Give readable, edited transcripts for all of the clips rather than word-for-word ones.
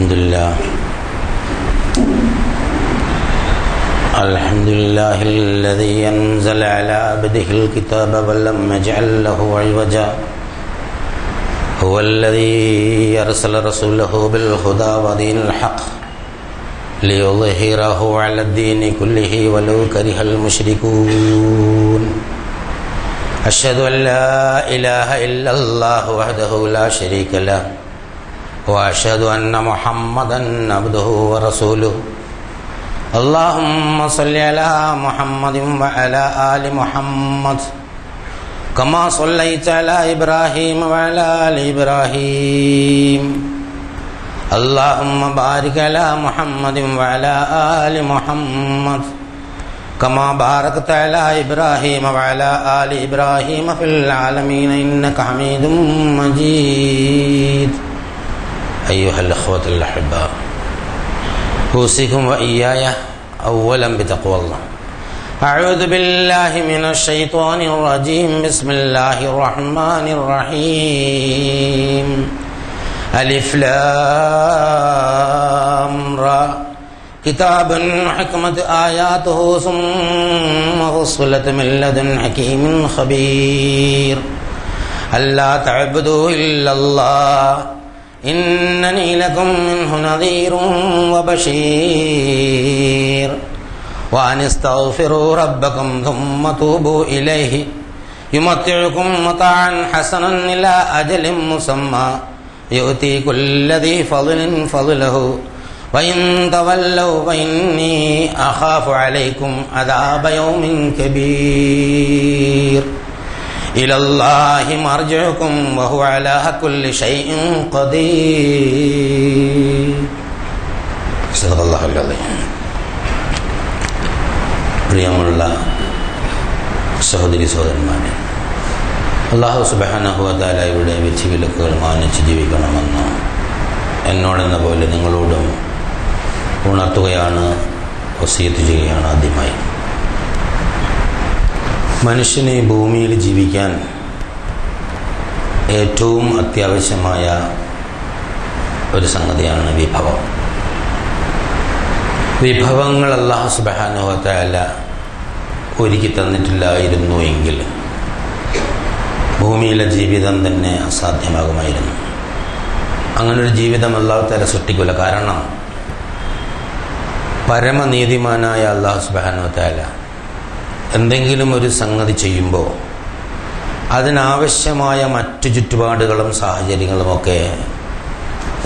الحمد لله الذي أنزل على عبده الكتاب ولم يجعل له عوجا هو الذي أرسل رسوله بالهدى ودين الحق ليظهره على الدين كله ولو كره المشركون أشهد أن لا إله إلا الله وحده لا شريك له وأشهد أن محمدا عبده ورسوله اللهم صل على محمد وعلى آل محمد كما صليت على إبراهيم وعلى آل إبراهيم اللهم بارك على محمد وعلى آل محمد كما باركت على إبراهيم وعلى آل إبراهيم في العالمين إنك حميد مجيد أيها الأخوة الأحباء أوصيكم وإياي أولا بتقوى الله أعوذ بالله من الشيطان الرجيم بسم الله الرحمن الرحيم ألف لام را كتاب حكمت آياته ثم فصلت من لدن حكيم خبير ألا تعبدوا إلا الله إنني لكم منه نذير وبشير وأن استغفروا ربكم ثم توبوا إليه يمتعكم متاعا حسنا إلى أجل مسمى يؤتي كل ذي فضل فضله وإن تولوا فإني أخاف عليكم عذاب يوم كبير إلى الله مرجعكم وهو على كل شيء قدير صدق الله العظيم. പ്രിയമുള്ള സഹോദരി സഹോദരന്മാരെ, അല്ലാഹു സുബ്ഹാനഹു വ തആലയുടെ വിധിവിലക്കുകൾ മാനിച്ച് ജീവിക്കണമെന്ന് എന്നോടെന്ന പോലെ നിങ്ങളോടും ഉണർത്തുകയാണ്, വസിയത്ത് ചെയ്യുകയാണ്. ആദ്യമായി മനുഷ്യന് ഭൂമിയിൽ ജീവിക്കാൻ ഏറ്റവും അത്യാവശ്യമായ ഒരു സംഗതിയാണ് വിഭവം. വിഭവങ്ങൾ അല്ലാഹു സുബ്ഹാനഹു വ തആല ഒരുക്കി തന്നിട്ടില്ലായിരുന്നു എങ്കിൽ ഭൂമിയിലെ ജീവിതം തന്നെ അസാധ്യമാകുമായിരുന്നു. അങ്ങനൊരു ജീവിതം അല്ലാഹു തആല സൃഷ്ടിക്കില്ല. കാരണം പരമനീതിമാനായ അല്ലാഹു സുബ്ഹാനഹു വ തആല എന്തെങ്കിലും ഒരു സംഗതി ചെയ്യുമ്പോൾ അതിനാവശ്യമായ മറ്റു ചുറ്റുപാടുകളും സാഹചര്യങ്ങളുമൊക്കെ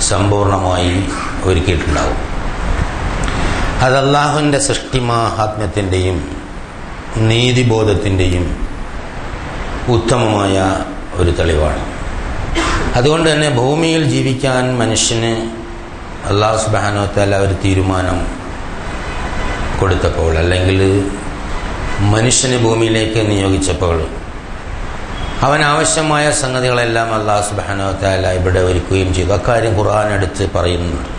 സമ്പൂർണമായി ഒരുക്കിയിട്ടുണ്ടാവും. അത് അല്ലാഹുവിൻ്റെ സൃഷ്ടി മാഹാത്മ്യത്തിൻ്റെയും നീതിബോധത്തിൻ്റെയും ഉത്തമമായ ഒരു തെളിവാണ്. അതുകൊണ്ട് തന്നെ ഭൂമിയിൽ ജീവിക്കാൻ മനുഷ്യന് അല്ലാഹു സുബ്ഹാനഹു വ തആല ഒരു തീരുമാനം കൊടുത്തപ്പോൾ, അല്ലെങ്കിൽ മനുഷ്യനെ ഭൂമിയിലേക്ക് നിയോഗിച്ചപ്പോൾ അവനാവശ്യമായ സംഗതികളെല്ലാം അല്ലാഹു സുബ്ഹാനഹു വ തആല ഇവിടെ ഒരുക്കുകയും ചെയ്തു. അക്കാര്യം ഖുർആൻ എടുത്ത് പറയുന്നുണ്ട്.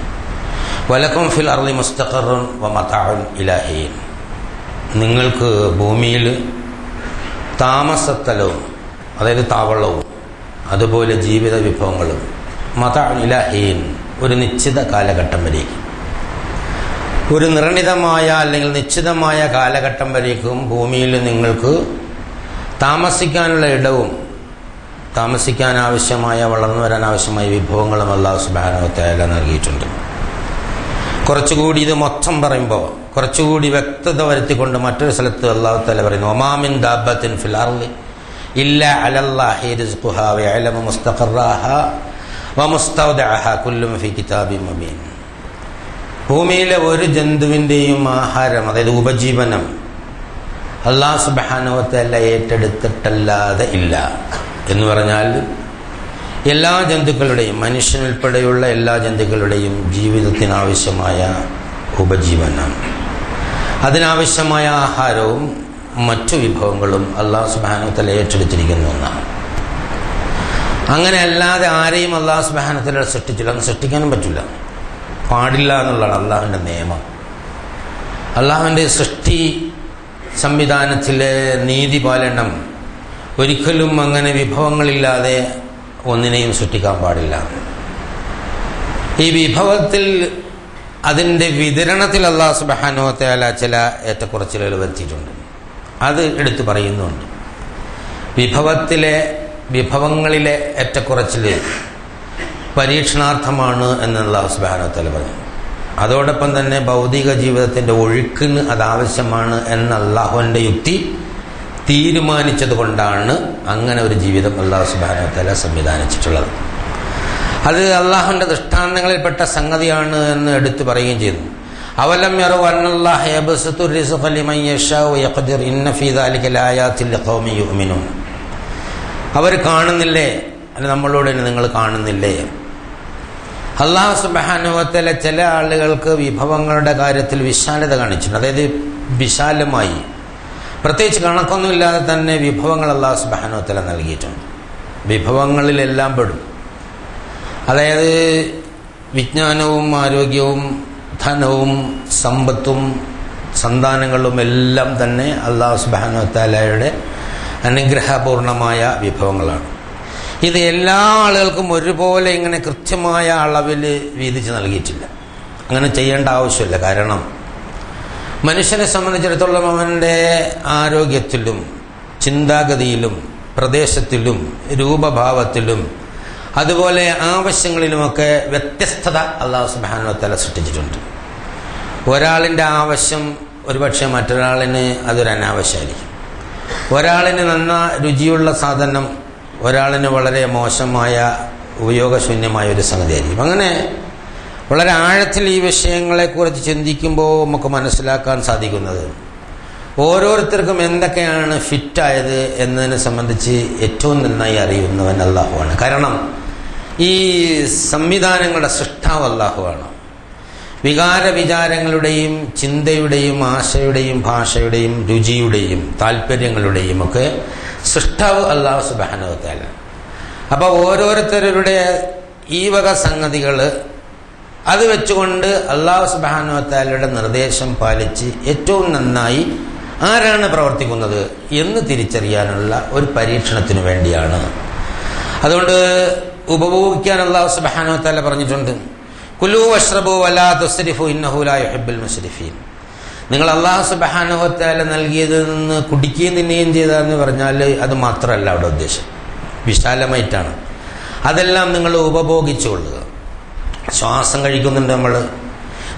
വലക്കും ഫിൽ അർളി മുസ്തഖറുൻ വ മതാഉൻ ഇലാ ഹീൻ. നിങ്ങൾക്ക് ഭൂമിയിൽ താമസസ്ഥലവും, അതായത് താവളവും, അതുപോലെ ജീവിത വിഭവങ്ങളും, മതാഉൻ ഇലാ ഹീൻ, ഒരു നിശ്ചിത കാലഘട്ടം വരേക്കും, ഒരു നിർണിതമായ അല്ലെങ്കിൽ നിശ്ചിതമായ കാലഘട്ടം വരേക്കും ഭൂമിയിൽ നിങ്ങൾക്ക് താമസിക്കാനുള്ള ഇടവും താമസിക്കാൻ ആവശ്യമായ, വളർന്നു വരാൻ ആവശ്യമായ വിഭവങ്ങളും അല്ലാഹു സുബ്ഹാനഹു വ തആല നൽകിയിട്ടുണ്ട്. കുറച്ചുകൂടി ഇത് മൊത്തം പറയുമ്പോൾ കുറച്ചുകൂടി വ്യക്തത വരുത്തിക്കൊണ്ട് മറ്റൊരു സ്ഥലത്ത് അല്ലാഹു തആല പറയുന്നു, വമാ മിൻ ദാബത്തിൻ ഫിൽ അർളി ഇല്ലാ അലല്ലാഹി റിസ്ഖുഹാ വയഅലമു മുസ്തഖറഹാ വമുസ്തൗദഅഹാ കുല്ലും ഫീ കിതാബിൻ മുബീൻ. ഭൂമിയിലെ ഒരു ജന്തുവിൻ്റെയും ആഹാരം, അതായത് ഉപജീവനം, അല്ലാഹു സുബ്ഹാനഹു വ തആല ഏറ്റെടുത്തിട്ടല്ലാതെ ഇല്ല. എന്ന് പറഞ്ഞാൽ എല്ലാ ജന്തുക്കളുടെയും, മനുഷ്യനുൾപ്പെടെയുള്ള എല്ലാ ജന്തുക്കളുടെയും ജീവിതത്തിനാവശ്യമായ ഉപജീവനം, അതിനാവശ്യമായ ആഹാരവും മറ്റു വിഭവങ്ങളും അല്ലാഹു സുബ്ഹാനഹു വ തആല ഏറ്റെടുത്തിരിക്കുന്ന ഒന്നാണ്. അങ്ങനെ അല്ലാതെ ആരെയും അല്ലാഹു സുബ്ഹാനഹു വ തആല സൃഷ്ടിച്ചില്ല. അന്ന് സൃഷ്ടിക്കാനും പറ്റില്ല, പാടില്ല എന്നുള്ളതാണ് അള്ളാഹുവിൻ്റെ നിയമം. അള്ളാഹുവിൻ്റെ സൃഷ്ടി സംവിധാനത്തിലെ നീതി പാലനം ഒരിക്കലും അങ്ങനെ വിഭവങ്ങളില്ലാതെ ഒന്നിനെയും സൃഷ്ടിക്കാൻ പാടില്ല. ഈ വിഭവത്തിൽ അതിൻ്റെ വിതരണത്തിൽ അല്ലാഹു സുബ്ഹാനഹു വ തആല ചില ഏറ്റക്കുറച്ചിലുകൾ വരുത്തിയിട്ടുണ്ട്. അത് എടുത്തു പറയുന്നുണ്ട്. വിഭവങ്ങളിലെ ഏറ്റക്കുറച്ചിൽ പരീക്ഷണാർത്ഥമാണ് എന്ന് അല്ലാഹു സുബ്ഹാനഹു വ തആല പറഞ്ഞു. അതോടൊപ്പം തന്നെ ഭൗതിക ജീവിതത്തിൻ്റെ ഒഴുക്കിന് അതാവശ്യമാണ് എന്ന അള്ളാഹുവിൻ്റെ യുക്തി തീരുമാനിച്ചത് കൊണ്ടാണ് അങ്ങനെ ഒരു ജീവിതം അല്ലാഹു സുബ്ഹാനഹു വ തആല സംവിധാനിച്ചിട്ടുള്ളത്. അത് അള്ളാഹുവിൻ്റെ ദൃഷ്ടാന്തങ്ങളിൽപ്പെട്ട സംഗതിയാണ് എന്ന് എടുത്തു പറയുകയും ചെയ്തു. അവലം യറൗ അന്നല്ലാഹ യബ്സുതു റിസ്ഖ ലിമൻ യശാഉ വയഖ്ദിർ ഇന്ന ഫീ ദാലിക ലആയാതിൻ ലിഖൗമിൻ യുഅ്മിനൂൻ. അവർ കാണുന്നില്ലേ, അല്ല നമ്മളോട് നിങ്ങൾ കാണുന്നില്ലേ, അല്ലാഹു സുബ്ഹാനഹു വ തആല ചില ആളുകൾക്ക് വിഭവങ്ങളുടെ കാര്യത്തിൽ വിശാലത കാണിച്ചിട്ടുണ്ട്. അതായത് വിശാലമായി പ്രത്യേകിച്ച് കണക്കൊന്നുമില്ലാതെ തന്നെ വിഭവങ്ങൾ അല്ലാഹു സുബ്ഹാനഹു വ തആല നൽകിയിട്ടുണ്ട്. വിഭവങ്ങളിലെല്ലാം പെടും. അതായത് വിജ്ഞാനവും ആരോഗ്യവും ധനവും സമ്പത്തും സന്താനങ്ങളും എല്ലാം തന്നെ അല്ലാഹു സുബ്ഹാനഹു വ തആലയുടെ അനുഗ്രഹപൂർണമായ വിഭവങ്ങളാണ്. ഇത് എല്ലാ ആളുകൾക്കും ഒരുപോലെ ഇങ്ങനെ കൃത്യമായ അളവിൽ വീതിച്ച് നൽകിയിട്ടില്ല. അങ്ങനെ ചെയ്യേണ്ട ആവശ്യമില്ല. കാരണം മനുഷ്യനെ സംബന്ധിച്ചിടത്തോളം അവൻ്റെ ആരോഗ്യത്തിലും ചിന്താഗതിയിലും പ്രദേശത്തിലും രൂപഭാവത്തിലും അതുപോലെ ആവശ്യങ്ങളിലുമൊക്കെ വ്യത്യസ്തത അല്ലാഹു സുബ്ഹാനഹു വ തആല സൃഷ്ടിച്ചിട്ടുണ്ട്. ഒരാളിൻ്റെ ആവശ്യം ഒരുപക്ഷെ മറ്റൊരാളിന് അതൊരു അനാവശ്യമായിരിക്കും. ഒരാളിന് നന്ന രുചിയുള്ള സാധനം ഒരാളിന് വളരെ മോശമായ ഉപയോഗശൂന്യമായ ഒരു സംഗതിയായിരിക്കും. അങ്ങനെ വളരെ ആഴത്തിൽ ഈ വിഷയങ്ങളെക്കുറിച്ച് ചിന്തിക്കുമ്പോൾ നമുക്ക് മനസ്സിലാക്കാൻ സാധിക്കുന്നത് ഓരോരുത്തർക്കും എന്തൊക്കെയാണ് ഫിറ്റായത് എന്നതിനെ സംബന്ധിച്ച് ഏറ്റവും നന്നായി അറിയുന്നവൻ അല്ലാഹുവാണ്. കാരണം ഈ സംവിധാനങ്ങളുടെ സൃഷ്ടാവ് അല്ലാഹുവാണ്. വികാരവിചാരങ്ങളുടെയും ചിന്തയുടെയും ആശയുടെയും ഭാഷയുടെയും രുചിയുടെയും താല്പര്യങ്ങളുടെയും ഒക്കെ സൃഷ്ടാവ് അല്ലാഹു സുബ്ഹാനഹു വ തആല. അപ്പോൾ ഓരോരുത്തരുടെ ഈ വക സംഗതികൾ അത് വെച്ചുകൊണ്ട് അല്ലാഹു സുബ്ഹാനഹു വ തആലയുടെ നിർദ്ദേശം പാലിച്ച് ഏറ്റവും നന്നായി ആരാണ് പ്രവർത്തിക്കുന്നത് എന്ന് തിരിച്ചറിയാനുള്ള ഒരു പരീക്ഷണത്തിന് വേണ്ടിയാണ്. അതുകൊണ്ട് ഉപഭോഗിക്കാൻ അല്ലാഹു സുബ്ഹാനഹു വ തആല പറഞ്ഞിട്ടുണ്ട്, കുലൂ വഷ്റബൂ വലാ തുസ്രിഫു ഇന്നഹു ലാ യുഹിബ്ബുൽ മുസ്രിഫീൻ. നിങ്ങൾ അല്ലാഹു സുബ്ഹാനഹു വ തആല നൽകിയതിൽ നിന്ന് കുടിക്കുകയും തിന്നുകയും ചെയ്തതെന്ന് പറഞ്ഞാൽ അത് മാത്രമല്ല അവിടെ ഉദ്ദേശം, വിശാലമായിട്ടാണ്. അതെല്ലാം നിങ്ങൾ ഉപഭോഗിച്ചുകൊള്ളുക. ശ്വാസം കഴിക്കുന്നുണ്ട് നമ്മൾ.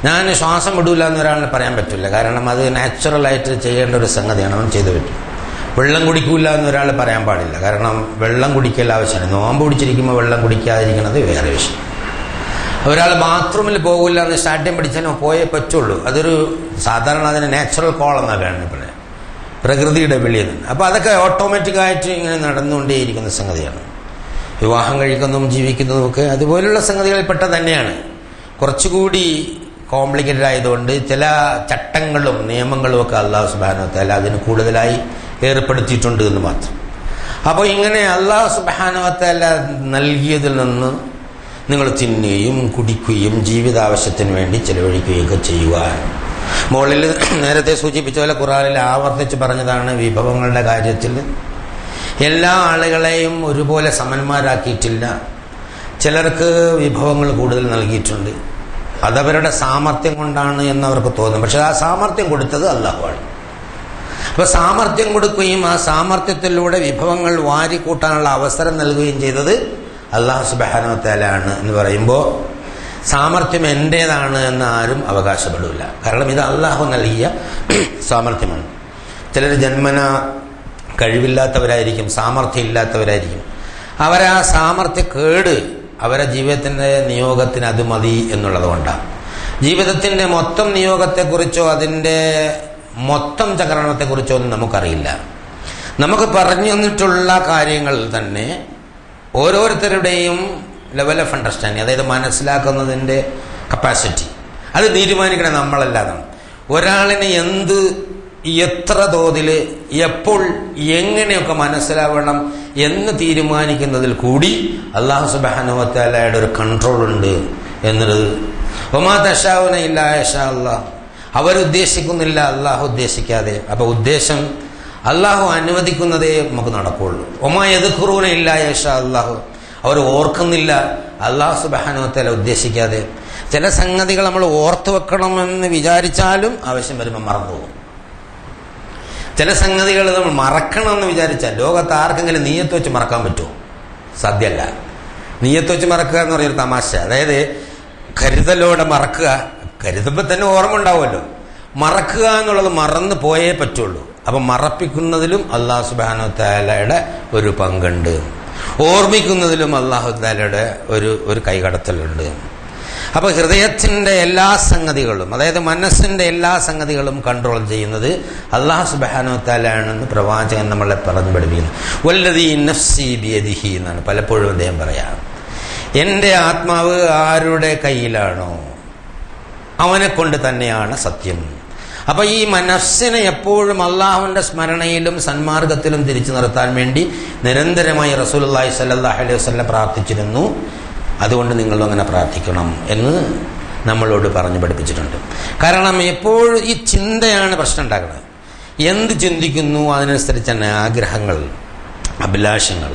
ഞാൻ ശ്വാസം വിടൂല എന്നൊരാളിനെ പറയാൻ പറ്റില്ല. കാരണം അത് നാച്ചുറലായിട്ട് ചെയ്യേണ്ട ഒരു സംഗതിയാണ്, അവൻ ചെയ്തു പറ്റും. വെള്ളം കുടിക്കൂല എന്നൊരാൾ പറയാൻ പാടില്ല. കാരണം വെള്ളം കുടിക്കൽ ആവശ്യമാണ്. നോമ്പ് പിടിച്ചിരിക്കുമ്പോൾ വെള്ളം കുടിക്കാതിരിക്കുന്നത് വേറെ വിഷയം. ഒരാൾ ബാത്റൂമിൽ പോകില്ല എന്ന് സ്റ്റാർട്ടിങ് പഠിച്ചാൽ പോയേ പറ്റുള്ളൂ. അതൊരു സാധാരണ അതിന് നാച്ചുറൽ കോൾ എന്നാണ് പറയാം, പ്രകൃതിയുടെ വെളിയിൽ നിന്ന്. അപ്പോൾ അതൊക്കെ ഓട്ടോമാറ്റിക്കായിട്ട് ഇങ്ങനെ നടന്നുകൊണ്ടേയിരിക്കുന്ന സംഗതിയാണ്. വിവാഹം കഴിക്കുന്നതും ജീവിക്കുന്നതും ഒക്കെ അതുപോലുള്ള സംഗതികളിൽപ്പെട്ട തന്നെയാണ്. കുറച്ചുകൂടി കോംപ്ലിക്കേറ്റഡ് ആയതുകൊണ്ട് ചില ചട്ടങ്ങളും നിയമങ്ങളും ഒക്കെ അല്ലാഹു സുബ്ഹാനഹു വ തആല അതിന് കൂടുതലായി ഏർപ്പെടുത്തിയിട്ടുണ്ട് എന്ന് മാത്രം. അപ്പോൾ ഇങ്ങനെ അല്ലാഹു സുബ്ഹാനഹു വ തആല നൽകിയതിൽ നിന്ന് നിങ്ങൾ തിന്നുകയും കുടിക്കുകയും ജീവിതാവശ്യത്തിന് വേണ്ടി ചെലവഴിക്കുകയൊക്കെ ചെയ്യുക. മുകളിൽ നേരത്തെ സൂചിപ്പിച്ച പോലെ ഖുർആനിൽ ആവർത്തിച്ച് പറഞ്ഞതാണ്, വിഭവങ്ങളുടെ കാര്യത്തിൽ എല്ലാ ആളുകളെയും ഒരുപോലെ സമന്മാരാക്കിയിട്ടില്ല. ചിലർക്ക് വിഭവങ്ങൾ കൂടുതൽ നൽകിയിട്ടുണ്ട്. അതവരുടെ സാമർത്ഥ്യം കൊണ്ടാണ് എന്നവർക്ക് തോന്നും. പക്ഷെ ആ സാമർത്ഥ്യം കൊടുത്തത് അല്ലാഹുവാണ്. അപ്പോൾ സാമർത്ഥ്യം കൊടുക്കുകയും ആ സാമർത്ഥ്യത്തിലൂടെ വിഭവങ്ങൾ വാരിക്കൂട്ടാനുള്ള അവസരം നൽകുകയും ചെയ്തത് അല്ലാഹു സുബ്ഹാനഹു വ തആല ആണ് എന്ന് പറയുമ്പോൾ സാമർത്ഥ്യം എൻ്റേതാണ് എന്ന് ആരും അവകാശപ്പെടില്ല. കാരണം ഇത് അല്ലാഹു നൽകിയ സാമർത്ഥ്യമാണ്. ചിലർ ജന്മന കഴിവില്ലാത്തവരായിരിക്കും, സാമർത്ഥ്യം ഇല്ലാത്തവരായിരിക്കും. അവരാ സാമർത്ഥ്യക്കേട് അവരുടെ ജീവിതത്തിൻ്റെ നിയോഗത്തിന് അത് മതി എന്നുള്ളത് കൊണ്ടാണ്. ജീവിതത്തിൻ്റെ മൊത്തം നിയോഗത്തെക്കുറിച്ചോ അതിൻ്റെ മൊത്തം ചക്രണത്തെക്കുറിച്ചോ ഒന്നും നമുക്കറിയില്ല. നമുക്ക് പറഞ്ഞു തന്നിട്ടുള്ള കാര്യങ്ങൾ തന്നെ ഓരോരുത്തരുടെയും ലെവൽ ഓഫ് അണ്ടർസ്റ്റാൻഡിങ്, അതായത് മനസ്സിലാക്കുന്നതിൻ്റെ കപ്പാസിറ്റി, അത് തീരുമാനിക്കണം നമ്മളല്ലാതാണ്. ഒരാളിനെ എന്ത് എത്ര തോതിൽ എപ്പോൾ എങ്ങനെയൊക്കെ മനസ്സിലാവണം എന്ന് തീരുമാനിക്കുന്നതിൽ കൂടി അല്ലാഹു സുബ്ഹാനഹു വ തആലയുടെ ഒരു കൺട്രോൾ ഉണ്ട് എന്നുള്ളത്. വമാ തശാഊന ഇല്ലാ യശാ അല്ലാഹ്, അവരുദ്ദേശിക്കുന്നില്ല അല്ലാഹു ഉദ്ദേശിക്കാതെ. അപ്പോൾ ഉദ്ദേശം അല്ലാഹു അനുവദിക്കുന്നതേ നമുക്ക് നടക്കുള്ളൂ. വമാ യദ്കുറൂന ഇല്ലാ യശാ അല്ലാഹു, അവർ ഓർക്കുന്നില്ല അല്ലാഹു സുബ്ഹാനഹു വ തആല ഉദ്ദേശിക്കാതെ. ചില സംഗതികൾ നമ്മൾ ഓർത്തു വെക്കണമെന്ന് വിചാരിച്ചാലും ആവശ്യം വരുമ്പോൾ മറന്നുപോകും. ചില സംഗതികൾ നമ്മൾ മറക്കണമെന്ന് വിചാരിച്ചാൽ ലോകത്ത് ആർക്കെങ്കിലും നീയത്ത് വെച്ച് മറക്കാൻ പറ്റുമോ? സാധ്യമല്ല. നീയത്ത് വെച്ച് മറക്കുക എന്ന് പറയുന്ന തമാശ. അതായത് കരുതലോടെ മറക്കുക, കരുതുമ്പോൾ തന്നെ ഓർമ്മ ഉണ്ടാവുമല്ലോ. മറക്കുക എന്നുള്ളത് മറന്നു പോയേ പറ്റുള്ളൂ. അപ്പം മറപ്പിക്കുന്നതിലും അല്ലാഹു സുബ്ഹാനഹു വ തആലയുടെ ഒരു പങ്കുണ്ട്, ഓർമ്മിക്കുന്നതിലും അല്ലാഹു തആലയുടെ ഒരു കൈകടത്തലുണ്ട്. അപ്പോൾ ഹൃദയത്തിൻ്റെ എല്ലാ സംഗതികളും, അതായത് മനസ്സിൻ്റെ എല്ലാ സംഗതികളും കൺട്രോൾ ചെയ്യുന്നത് അല്ലാഹു സുബ്ഹാനഹു വ തആല ആണെന്ന് പ്രവാചകൻ നമ്മളെ പറഞ്ഞു പഠിപ്പിക്കുന്നു. വല്ലദീ നഫ്സി ബിയദിഹി എന്നാണ് പലപ്പോഴും അദ്ദേഹം പറയാം. എൻ്റെ ആത്മാവ് ആരുടെ കയ്യിലാണോ അവനെ കൊണ്ട് തന്നെയാണ് സത്യം. അപ്പോൾ ഈ മനസ്സിനെ എപ്പോഴും അള്ളാഹുവിൻ്റെ സ്മരണയിലും സന്മാർഗത്തിലും തിരിച്ചു നിർത്താൻ വേണ്ടി നിരന്തരമായി റസൂലുള്ളാഹി സ്വല്ലല്ലാഹു അലൈഹി വസല്ലം പ്രാർത്ഥിച്ചിരുന്നു. അതുകൊണ്ട് നിങ്ങളും അങ്ങനെ പ്രാർത്ഥിക്കണം എന്ന് നമ്മളോട് പറഞ്ഞു പഠിപ്പിച്ചിട്ടുണ്ട്. കാരണം എപ്പോഴും ഈ ചിന്തയാണ് പ്രശ്നം ഉണ്ടാക്കുന്നത്. എന്ത് ചിന്തിക്കുന്നു അതിനനുസരിച്ചാണ് ആഗ്രഹങ്ങൾ, അഭിലാഷങ്ങൾ,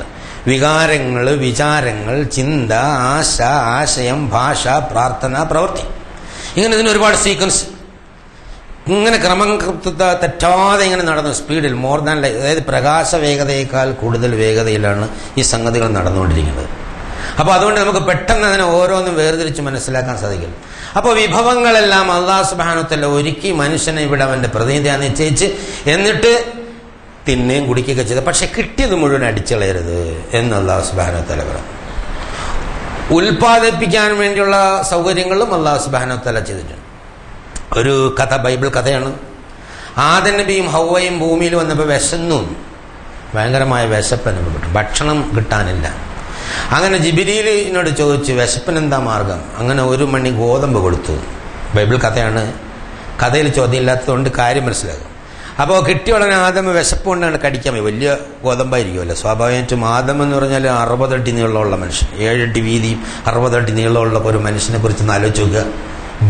വികാരങ്ങൾ, വിചാരങ്ങൾ, ചിന്ത, ആശ, ആശയം, ഭാഷ, പ്രാർത്ഥന, പ്രവൃത്തി. ഇങ്ങനെ ഇതിന് ഒരുപാട് സീക്വൻസ് ഇങ്ങനെ ക്രമം തെറ്റാതെ ഇങ്ങനെ നടന്നു സ്പീഡിൽ, മോർ ദാൻ ലൈറ്റ്, അതായത് പ്രകാശ വേഗതയേക്കാൾ കൂടുതൽ വേഗതയിലാണ് ഈ സംഗതികൾ നടന്നുകൊണ്ടിരിക്കുന്നത്. അപ്പോൾ അതുകൊണ്ട് നമുക്ക് പെട്ടെന്ന് അതിനെ ഓരോന്നും വേർതിരിച്ച് മനസ്സിലാക്കാൻ സാധിക്കും. അപ്പോൾ വിഭവങ്ങളെല്ലാം അല്ലാഹു സുബ്ഹാനഹു വ തആല ഒരുക്കി മനുഷ്യനെ ഇവിടെ അവൻ്റെ പ്രതിനിധിയായി നിശ്ചയിച്ച് എന്നിട്ട് തിന്നുകയും കുടിക്കുകയൊക്കെ ചെയ്ത്, പക്ഷെ കിട്ടിയത് മുഴുവൻ അടിച്ചുകളയരുത് എന്ന് അല്ലാഹു സുബ്ഹാനഹു വ തആല പറഞ്ഞു. ഉൽപ്പാദിപ്പിക്കാൻ വേണ്ടിയുള്ള സൗകര്യങ്ങളും അല്ലാഹു സുബ്ഹാനഹു വ തആല ചെയ്തിട്ടുണ്ട്. ഒരു കഥ, ബൈബിൾ കഥയാണ്. ആദം നബിയും ഹവ്വയും ഭൂമിയിൽ വന്നപ്പോൾ വിശന്നു, ഭയങ്കരമായ വിശപ്പ് അനുഭവപ്പെട്ടു, ഭക്ഷണം കിട്ടാനില്ല. അങ്ങനെ ജിബ്രീലിനോട് ചോദിച്ചു, വിശപ്പിനെന്താ മാർഗം? അങ്ങനെ 1 മണി ഗോതമ്പ് കൊടുത്തു. ബൈബിൾ കഥയാണ്, കഥയിൽ ചോദ്യം ഇല്ലാത്തതുകൊണ്ട് കാര്യം മനസ്സിലാകും. അപ്പോൾ കിട്ടിയ ഉടനെ ആദം വിശപ്പ് കൊണ്ടാണ് കടിക്കാൻ പോയി. വലിയ ഗോതമ്പായിരിക്കുമല്ലോ സ്വാഭാവികമായിട്ടും. ആദം എന്ന് പറഞ്ഞാൽ 60 അടി നീളമുള്ള മനുഷ്യൻ, 7 അടി വീതിയും 60 അടി നീളമുള്ള ഒരു മനുഷ്യനെ കുറിച്ച് ഒന്ന് ആലോചിച്ച് നോക്കുക.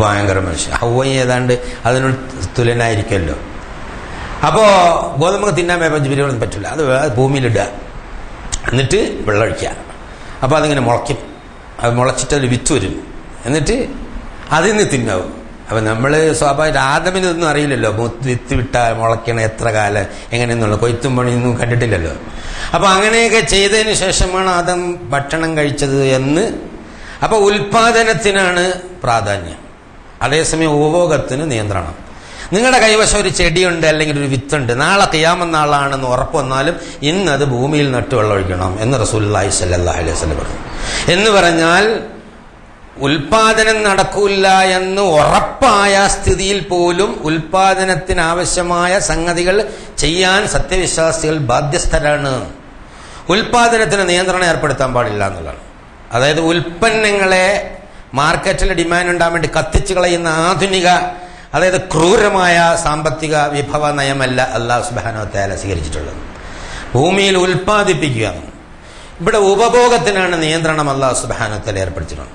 ഭയങ്കര മനുഷ്യൻ. ഹവ്വയും ഏതാണ്ട് അതിനോട് തുലനായിരിക്കുമല്ലോ. അപ്പോൾ ഗോതമ്പ് തിന്നാൻ ജിബ്രീലിനൊന്നും പറ്റില്ല, അത് ഭൂമിയിലിടുക, എന്നിട്ട് വെള്ളമൊഴിക്കുക. അപ്പോൾ അതിങ്ങനെ മുളയ്ക്കും. അത് മുളച്ചിട്ട് അതിൽ വിത്ത് വരും, എന്നിട്ട് അതിൽ നിന്ന് തിന്നാവും. അപ്പം നമ്മൾ സ്വാഭാവിക ആദമിനൊന്നും അറിയില്ലല്ലോ, വിത്ത് വിട്ടാൽ മുളയ്ക്കണം, എത്ര കാലം എങ്ങനെയെന്നുള്ള കൊയ്ത്തും പണിയൊന്നും കണ്ടിട്ടില്ലല്ലോ. അപ്പോൾ അങ്ങനെയൊക്കെ ചെയ്തതിന് ശേഷമാണ് ആദം ഭക്ഷണം കഴിച്ചത് എന്ന്. അപ്പോൾ ഉൽപാദനത്തിനാണ് പ്രാധാന്യം, അതേസമയം ഉപഭോഗത്തിന് നിയന്ത്രണം. നിങ്ങളുടെ കൈവശം ഒരു ചെടിയുണ്ട്, അല്ലെങ്കിൽ ഒരു വിത്തുണ്ട്, നാളെ ഖിയാമത്ത് നാളാണെന്ന് ഉറപ്പ് വന്നാലും ഇന്നത് ഭൂമിയിൽ നട്ട് വെള്ളമൊഴിക്കണം എന്ന് റസൂലുള്ളാഹി സ്വല്ലല്ലാഹു അലൈഹി വസല്ലം പറഞ്ഞു. എന്ന് പറഞ്ഞാൽ ഉൽപാദനം നടക്കില്ല എന്ന് ഉറപ്പായ സ്ഥിതിയിൽ പോലും ഉൽപാദനത്തിനാവശ്യമായ സംഗതികൾ ചെയ്യാൻ സത്യവിശ്വാസികൾ ബാധ്യസ്ഥരാണ്. ഉൽപാദനത്തിന് നിയന്ത്രണം ഏർപ്പെടുത്താൻ പാടില്ല എന്നുള്ളതാണ്. അതായത് ഉൽപ്പന്നങ്ങളെ മാർക്കറ്റിൽ ഡിമാൻഡ് ഉണ്ടാകാൻ വേണ്ടി കത്തിച്ചു കളയുന്ന ആധുനിക, അതായത് ക്രൂരമായ സാമ്പത്തിക വിഭവ നയമല്ല അല്ലാഹു സുബ്ഹാനഹു വ തആല സ്വീകരിച്ചിട്ടുള്ളത്. ഭൂമിയിൽ ഉൽപ്പാദിപ്പിക്കുക. ഇവിടെ ഉപഭോഗത്തിനാണ് നിയന്ത്രണം അല്ലാഹു സുബ്ഹാനഹു വ തആല ഏർപ്പെടുത്തിയിട്ടുള്ളത്.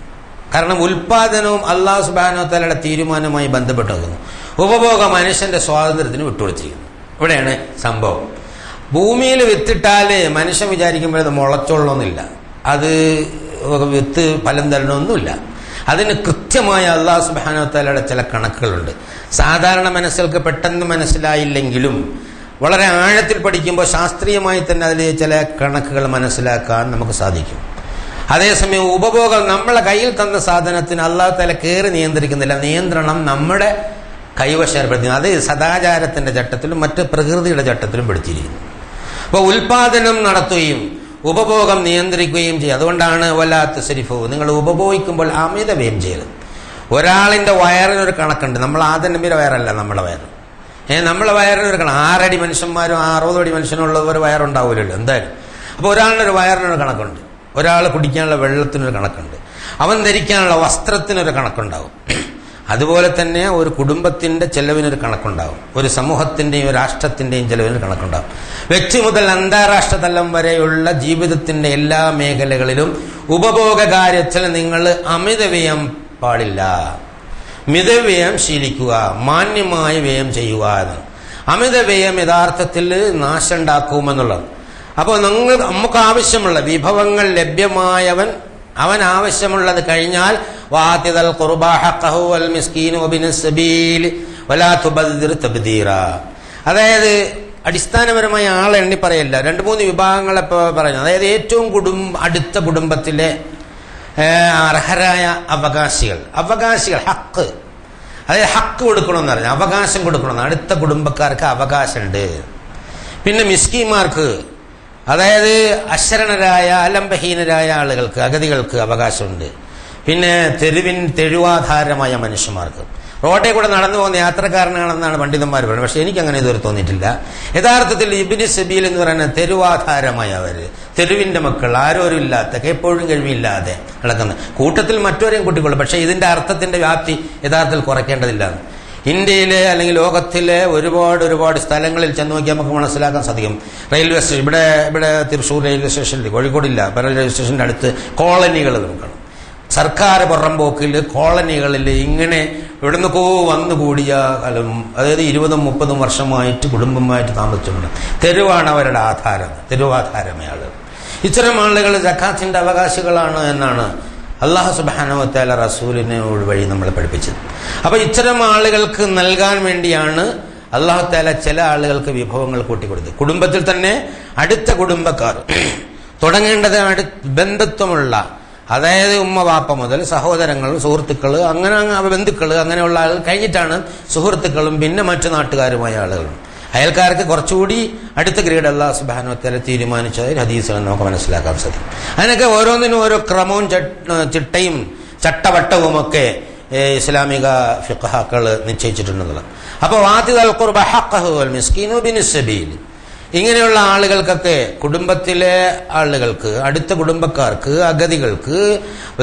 കാരണം ഉൽപാദനവും അല്ലാഹു സുബ്ഹാനഹു വ തആലയുടെ തീരുമാനവുമായി ബന്ധപ്പെട്ട് നിൽക്കുന്നു. ഉപഭോഗം മനുഷ്യന്റെ സ്വാതന്ത്ര്യത്തിന് വിട്ടുകൊടുത്തിരിക്കുന്നു. ഇവിടെയാണ് സംഭവം. ഭൂമിയിൽ വിത്തിട്ടാൽ മനുഷ്യൻ വിചാരിക്കുമ്പോൾ അത് മുളച്ചോളണമെന്നില്ല, അത് വിത്ത് ഫലം തരണമൊന്നുമില്ല. അതിന് കൃത്യമായ അല്ലാഹു സുബ്ഹാനഹു വ തആലയുടെ ചില കണക്കുകളുണ്ട്. സാധാരണ മനസ്സുകൾക്ക് പെട്ടെന്ന് മനസ്സിലായില്ലെങ്കിലും വളരെ ആഴത്തിൽ പഠിക്കുമ്പോൾ ശാസ്ത്രീയമായി തന്നെ അതിൽ ചില കണക്കുകൾ മനസ്സിലാക്കാൻ നമുക്ക് സാധിക്കും. അതേസമയം ഉപഭോഗം, നമ്മളെ കയ്യിൽ തന്ന സാധനത്തിന് അല്ലാഹു തആല കയറി നിയന്ത്രിക്കുന്നില്ല, നിയന്ത്രണം നമ്മുടെ കൈവശം ഏർപ്പെടുത്തി. അത് സദാചാരത്തിൻ്റെ ചട്ടത്തിലും മറ്റ് പ്രകൃതിയുടെ ചട്ടത്തിലും പെടുത്തിയിരിക്കുന്നു. അപ്പോൾ ഉൽപാദനം നടത്തുകയും ഉപഭോഗം നിയന്ത്രിക്കുകയും ചെയ്യും. അതുകൊണ്ടാണ് വലാ തുസ്രിഫൂ, നിങ്ങൾ ഉപഭോഗിക്കുമ്പോൾ അമിത വ്യയം ചെയ്യരുത്. ഒരാളിൻ്റെ വയറിനൊരു കണക്കുണ്ട്. നമ്മൾ ആദം നബിയുടെ വയറല്ല നമ്മുടെ വയറ്. നമ്മളെ വയറിനൊരു കണക്ക്. 6 അടി മനുഷ്യന്മാരും 60 അടി മനുഷ്യനുള്ളവർ വയറുണ്ടാവില്ലല്ലോ എന്തായാലും. അപ്പോൾ ഒരാളിനൊരു വയറിനൊരു കണക്കുണ്ട്, ഒരാൾ കുടിക്കാനുള്ള വെള്ളത്തിനൊരു കണക്കുണ്ട്, അവൻ ധരിക്കാനുള്ള വസ്ത്രത്തിനൊരു കണക്കുണ്ടാവും. അതുപോലെ തന്നെ ഒരു കുടുംബത്തിൻ്റെ ചെലവിനൊരു കണക്കുണ്ടാവും, ഒരു സമൂഹത്തിൻ്റെയും ഒരു രാഷ്ട്രത്തിൻ്റെയും ചെലവിനൊരു കണക്കുണ്ടാവും. വ്യക്തി മുതൽ അന്താരാഷ്ട്ര തലം വരെയുള്ള ജീവിതത്തിൻ്റെ എല്ലാ മേഖലകളിലും ഉപഭോഗ കാര്യത്തിൽ നിങ്ങൾ അമിതവ്യയം പാടില്ല. മിതവ്യയം ശീലിക്കുക, മാന്യമായ വ്യയം ചെയ്യുക എന്നാണ്. അമിതവ്യയം യഥാർത്ഥത്തിൽ നാശമുണ്ടാക്കുമെന്നുള്ളത്. അപ്പോൾ നമുക്ക് ആവശ്യമുള്ള വിഭവങ്ങൾ ലഭ്യമായവൻ അവൻ ആവശ്യമുള്ളത് കഴിഞ്ഞാൽ വാതിദൽ ഖുർബാ ഹഖഹു വൽ മിസ്കീനു വബിനസ് സബീൽ വലാ തുബദ്ദിർ തബ്ദീറ. അതായത് അടിസ്ഥാനപരമായ ആളെ എണ്ണി പറയല്ല, 2-3 വിഭാഗങ്ങളെ പറഞ്ഞു. അതായത് ഏറ്റവും അടുത്ത കുടുംബത്തിലെ അർഹരായ അവകാശികൾ ഹക്ക്, അതായത് ഹക്ക് കൊടുക്കണമെന്ന് പറഞ്ഞു, അവകാശം കൊടുക്കണമെന്ന്. അടുത്ത കുടുംബക്കാർക്ക് അവകാശമുണ്ട്. പിന്നെ മിസ്കീന്മാർക്ക്, അതായത് അശരണരായ അലംബഹീനരായ ആളുകൾക്ക്, അഗതികൾക്ക് അവകാശമുണ്ട്. പിന്നെ തെരുവാധാരമായ മനുഷ്യന്മാർക്ക്, റോഡേ കൂടെ നടന്നു പോകുന്ന യാത്രക്കാരനാണെന്നാണ് പണ്ഡിതന്മാർ പറയുന്നത്. പക്ഷെ എനിക്കങ്ങനെ ഇതുവരെ തോന്നിയിട്ടില്ല. യഥാർത്ഥത്തിൽ ഇബ്നു സബീൽ എന്ന് പറയുന്ന തെരുവാധാരമായവർ, തെരുവിന്റെ മക്കൾ, ആരോരും ഇല്ലാത്ത, എപ്പോഴും കഴിവില്ലാതെ നടക്കുന്ന കൂട്ടത്തിൽ മറ്റോരെയും കൂട്ടിക്കൊള്ളും. പക്ഷെ ഇതിന്റെ അർത്ഥത്തിന്റെ വ്യാപ്തി യഥാർത്ഥത്തിൽ കുറയ്ക്കേണ്ടതില്ല. ഇന്ത്യയിലെ അല്ലെങ്കിൽ ലോകത്തിലെ ഒരുപാട് സ്ഥലങ്ങളിൽ ചെന്ന് നോക്കിയാൽ നമുക്ക് മനസ്സിലാക്കാൻ സാധിക്കും. റെയിൽവേ സ്റ്റേഷൻ, ഇവിടെ തൃശ്ശൂർ റെയിൽവേ സ്റ്റേഷനിൽ, കോഴിക്കോടില്ല, റെയിൽവേ സ്റ്റേഷന്റെ അടുത്ത് കോളനികൾ നോക്കണം. സർക്കാർ പുറംപോക്കിൽ കോളനികളിൽ ഇങ്ങനെ ഇവിടെ നിന്നൊക്കെ വന്നുകൂടിയ കാലം, അതായത് 20-30 വർഷമായിട്ട് കുടുംബമായിട്ട് താമസിച്ചിട്ടുണ്ട്. തെരുവാണ് അവരുടെ ആധാരം, തെരുവാധാരമായ ആളുകൾ. ഇത്തരം ആളുകൾ സക്കാത്തിന്റെ അവകാശികളാണ് എന്നാണ് അല്ലാഹു സുബ്ഹാനഹു വ തആല റസൂലിനെ വഴി നമ്മളെ പഠിപ്പിച്ചത്. അപ്പൊ ഇത്തരം ആളുകൾക്ക് നൽകാൻ വേണ്ടിയാണ് അല്ലാഹു തആല ചില ആളുകൾക്ക് വിഭവങ്ങൾ കൂട്ടിക്കൊടുത്തത്. കുടുംബത്തിൽ തന്നെ അടുത്ത കുടുംബക്കാർ തുടങ്ങേണ്ടത് ബന്ധത്വമുള്ള, അതായത് ഉമ്മ വാപ്പ മുതൽ സഹോദരങ്ങൾ, സുഹൃത്തുക്കൾ, അങ്ങനെ ബന്ധുക്കൾ, അങ്ങനെയുള്ള ആളുകൾ കഴിഞ്ഞിട്ടാണ് സുഹൃത്തുക്കളും പിന്നെ മറ്റു നാട്ടുകാരുമായ ആളുകളും. അയൽക്കാർക്ക് കുറച്ചുകൂടി അടുത്ത ഗ്രേഡ് അല്ലാഹു സുബ്ഹാനഹു വ തആല തീരുമാനിച്ചതിൽ ഹദീസുകൾ നമുക്ക് മനസ്സിലാക്കാൻ സാധിക്കും. അതിനൊക്കെ ഓരോന്നിനും ഓരോ ക്രമവും ചിട്ടയും ചട്ടവട്ടവും ഒക്കെ ഇസ്ലാമിക ഫിഖ്ഹാക്കൾ നിശ്ചയിച്ചിട്ടുണ്ടെന്നുള്ളത്. അപ്പോൾ വാതിദൽ ഖുർബ ഹഖഹു വൽ മിസ്കീനു ബിനിസ് സബീൽ, ഇങ്ങനെയുള്ള ആളുകൾക്കൊക്കെ, കുടുംബത്തിലെ ആളുകൾക്ക്, അടുത്ത കുടുംബക്കാർക്ക്, അഗതികൾക്ക്,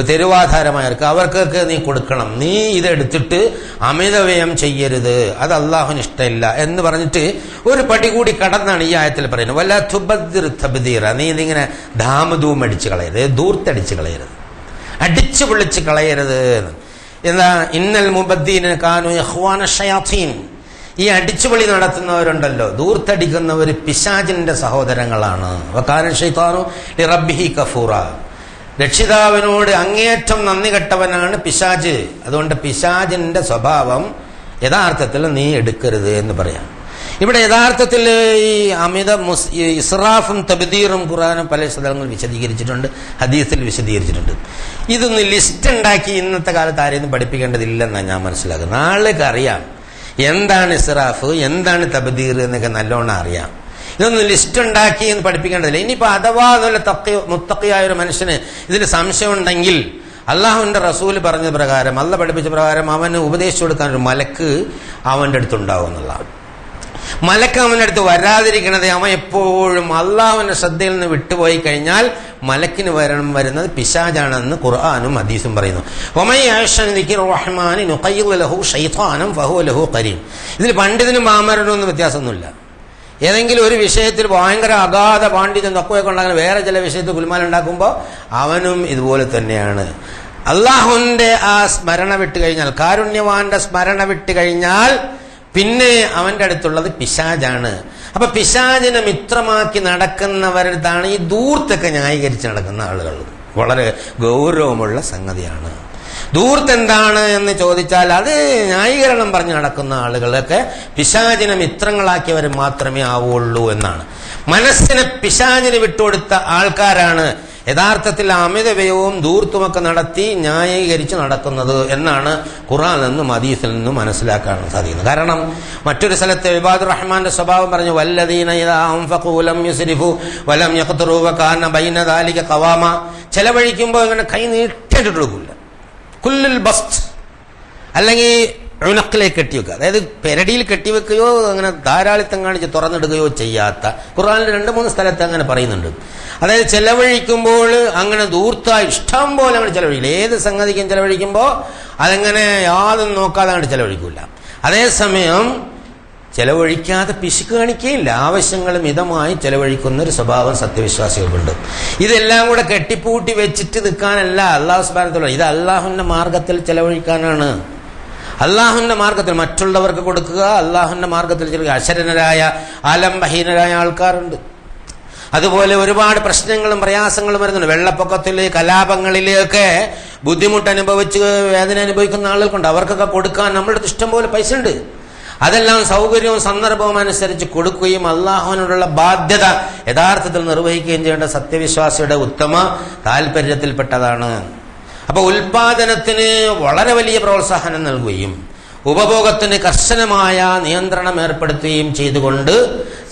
തെരുവാധാരമായവർക്ക്, അവർക്കൊക്കെ നീ കൊടുക്കണം. നീ ഇതെടുത്തിട്ട് അമിതവ്യയം ചെയ്യരുത്, അത് അള്ളാഹുവിന് ഇഷ്ടമില്ല എന്ന് പറഞ്ഞിട്ട് ഒരു പടി കൂടി കടന്നാണ് ഈ ആയത്തിൽ പറയുന്നത്. വലാ തുബദ്ദിർ തബ്ദീറ, നീ ഇതിങ്ങനെ ധാമധൂം അടിച്ച് കളയരുത്, ധൂർത്തടിച്ച് കളയരുത്, അടിച്ചു പൊളിച്ച് കളയരുത്. എന്താ, ഇന്നൽ മുബദ്ദീന കാനു ഇഖ്വാന ശയാത്തീൻ, ഈ അടിച്ചുപൊളി നടത്തുന്നവരുണ്ടല്ലോ, ദൂർത്തടിക്കുന്നവർ പിശാചിന്റെ സഹോദരങ്ങളാണ്. വകാന ശൈത്താനു ലിറബ്ബിഹി കഫൂറ, രക്ഷിതാവിനോട് അങ്ങേയറ്റം നന്ദി കെട്ടവനാണ് പിശാച്. അതുകൊണ്ട് പിശാചിന്റെ സ്വഭാവം യഥാർത്ഥത്തിൽ നീ എടുക്കരുത് എന്ന് പറയാം. ഇവിടെ യഥാർത്ഥത്തിൽ ഈ ഇസ്റാഫും തബ്ദീറും ഖുർആനും പല സ്ഥലങ്ങളിൽ വിശദീകരിച്ചിട്ടുണ്ട്, ഹദീസിൽ വിശദീകരിച്ചിട്ടുണ്ട്. ഇതൊന്ന് ലിസ്റ്റ് ഉണ്ടാക്കി ഇന്നത്തെ കാലത്ത് ആരെയൊന്നും പഠിപ്പിക്കേണ്ടതില്ലെന്നാണ് ഞാൻ മനസ്സിലാക്കുന്നത്. ആൾക്ക് അറിയാം എന്താണ് ഇസ്റാഫ്, എന്താണ് തബ്ദീർ എന്നൊക്കെ നല്ലോണം അറിയാം. ഇതൊന്നും ലിസ്റ്റ് ഉണ്ടാക്കി എന്ന് പഠിപ്പിക്കേണ്ടതില്ല. ഇനിയിപ്പോൾ അഥവാ അതുപോലെ മുത്തഖിയായ ഒരു മനുഷ്യന് ഇതിന് സംശയം ഉണ്ടെങ്കിൽ അള്ളാഹുവിന്റെ റസൂൽ പറഞ്ഞ പ്രകാരം, അള്ളാഹ് പഠിപ്പിച്ച പ്രകാരം അവന് ഉപദേശിച്ചു കൊടുക്കാൻ ഒരു മലക്ക് അവന്റെ അടുത്തുണ്ടാവും എന്നുള്ളതാണ്. മലക്ക് അവൻ്റെ അടുത്ത് വരാതിരിക്കണത്, അവൻ എപ്പോഴും അള്ളാഹുവിന്റെ ശ്രദ്ധയിൽ നിന്ന് വിട്ടുപോയി കഴിഞ്ഞാൽ മലക്കിന് വരുന്നത് പിശാചാണെന്ന് ഖുർആനും ഹദീസും പറയുന്നു. ഇതിൽ പണ്ഡിതനും പാമരനും ഒന്നും വ്യത്യാസമൊന്നുമില്ല. ഏതെങ്കിലും ഒരു വിഷയത്തിൽ ഭയങ്കര അഗാധ പാണ്ഡിത്യം തക്കുവൊക്കെ ഉണ്ടാകുന്ന വേറെ ചില വിഷയത്തിൽ ഗുൽമാൽ ഉണ്ടാക്കുമ്പോൾ അവനും ഇതുപോലെ തന്നെയാണ്. അള്ളാഹുവിന്റെ ആ സ്മരണ വിട്ട് കഴിഞ്ഞാൽ, കാരുണ്യവാന്റെ സ്മരണ വിട്ട് കഴിഞ്ഞാൽ പിന്നെ അവന്റെ അടുത്തുള്ളത് പിശാചാണ്. അപ്പൊ പിശാചിനെ മിത്രമാക്കി നടക്കുന്നവരടുത്താണ് ഈ ദൂർത്തൊക്കെ ന്യായീകരിച്ച് നടക്കുന്ന ആളുകൾ. വളരെ ഗൗരവമുള്ള സംഗതിയാണ്. ദൂർത്ത് എന്താണ് എന്ന് ചോദിച്ചാൽ അത് ന്യായീകരണം പറഞ്ഞ് നടക്കുന്ന ആളുകളൊക്കെ പിശാചിനെ മിത്രങ്ങളാക്കിയവർ മാത്രമേ ആവുള്ളൂ എന്നാണ്. മനസ്സിനെ പിശാചിന് വിട്ടുകൊടുത്ത ആൾക്കാരാണ് യഥാർത്ഥത്തിൽ അമിതവ്യയവും ദൂർത്തുമൊക്കെ നടത്തി ന്യായീകരിച്ച് നടക്കുന്നത് എന്നാണ് ഖുർആനിൽ നിന്നും ഹദീസിൽ നിന്നും മനസ്സിലാക്കാൻ സാധിക്കുന്നത്. കാരണം മറ്റൊരു സ്ഥലത്ത് ഇബാദുർ റഹ്മാന്റെ സ്വഭാവം പറഞ്ഞു, വല്ലദീന ഇദാ അൻഫഖൂ ലം യുസ്രിഫു വലം യഖ്തുറൂ വകാന ബൈന ദാലിക ഖവാമ, ചെലവഴിക്കുമ്പോൾ ഇങ്ങനെ കൈ നീട്ടിയിട്ട് കൊടുക്കില്ല. കുല്ലുൽ ബസ്ത്, അല്ലെങ്കിൽ ഉനക്കിലേക്ക് കെട്ടിവെക്കുക, അതായത് പെരടിയിൽ കെട്ടിവെക്കുകയോ അങ്ങനെ ധാരാളിത്തം കാണിച്ച് തുറന്നിടുകയോ ചെയ്യാത്ത, ഖുർആനിൽ 2-3 സ്ഥലത്ത് അങ്ങനെ പറയുന്നുണ്ട്. അതായത് ചെലവഴിക്കുമ്പോൾ അങ്ങനെ ദൂർത്തായി ഇഷ്ടം പോലെ അങ്ങനെ ചെലവഴിക്കില്ല. ഏത് സംഗതിക്കും ചെലവഴിക്കുമ്പോൾ അതങ്ങനെ യാതൊന്നും നോക്കാതെ അങ്ങനെ ചെലവഴിക്കില്ല. അതേസമയം ചെലവഴിക്കാതെ പിശുക്ക് കാണിക്കുകയില്ല. ആവശ്യങ്ങൾ മിതമായി ചെലവഴിക്കുന്ന ഒരു സ്വഭാവം സത്യവിശ്വാസികൾക്കുണ്ട്. ഇതെല്ലാം കൂടെ കെട്ടിപ്പൂട്ടി വെച്ചിട്ട് നിൽക്കാനല്ല അല്ലാഹു സുബ്ഹാനഹു വ തആല, ഇത് അല്ലാഹുവിന്റെ മാർഗത്തിൽ ചെലവഴിക്കാനാണ്. അള്ളാഹുവിന്റെ മാർഗത്തിൽ മറ്റുള്ളവർക്ക് കൊടുക്കുക, അള്ളാഹുവിന്റെ മാർഗത്തിൽ ചെല്ലുക. അശരണരായ ആലംബഹീനരായ ആൾക്കാരുണ്ട്, അതുപോലെ ഒരുപാട് പ്രശ്നങ്ങളും പ്രയാസങ്ങളും വരുന്നുണ്ട്. വെള്ളപ്പൊക്കത്തിൽ, കലാപങ്ങളിലൊക്കെ ബുദ്ധിമുട്ട് അനുഭവിച്ച് വേദന അനുഭവിക്കുന്ന ആളുകൾക്കുണ്ട്. അവർക്കൊക്കെ കൊടുക്കാൻ നമ്മളുടെ അടുത്ത് ഇഷ്ടംപോലെ പൈസ ഉണ്ട്. അതെല്ലാം സൗകര്യവും സന്ദർഭവും അനുസരിച്ച് കൊടുക്കുകയും അള്ളാഹുവിനോടുള്ള ബാധ്യത യഥാർത്ഥത്തിൽ നിർവഹിക്കുകയും ചെയ്യേണ്ട സത്യവിശ്വാസിയുടെ ഉത്തമ താല്പര്യത്തിൽപ്പെട്ടതാണ്. അപ്പോൾ ഉൽപാദനത്തിന് വളരെ വലിയ പ്രോത്സാഹനം നൽകുകയും ഉപഭോഗത്തിന് കർശനമായ നിയന്ത്രണം ഏർപ്പെടുത്തുകയും ചെയ്തുകൊണ്ട്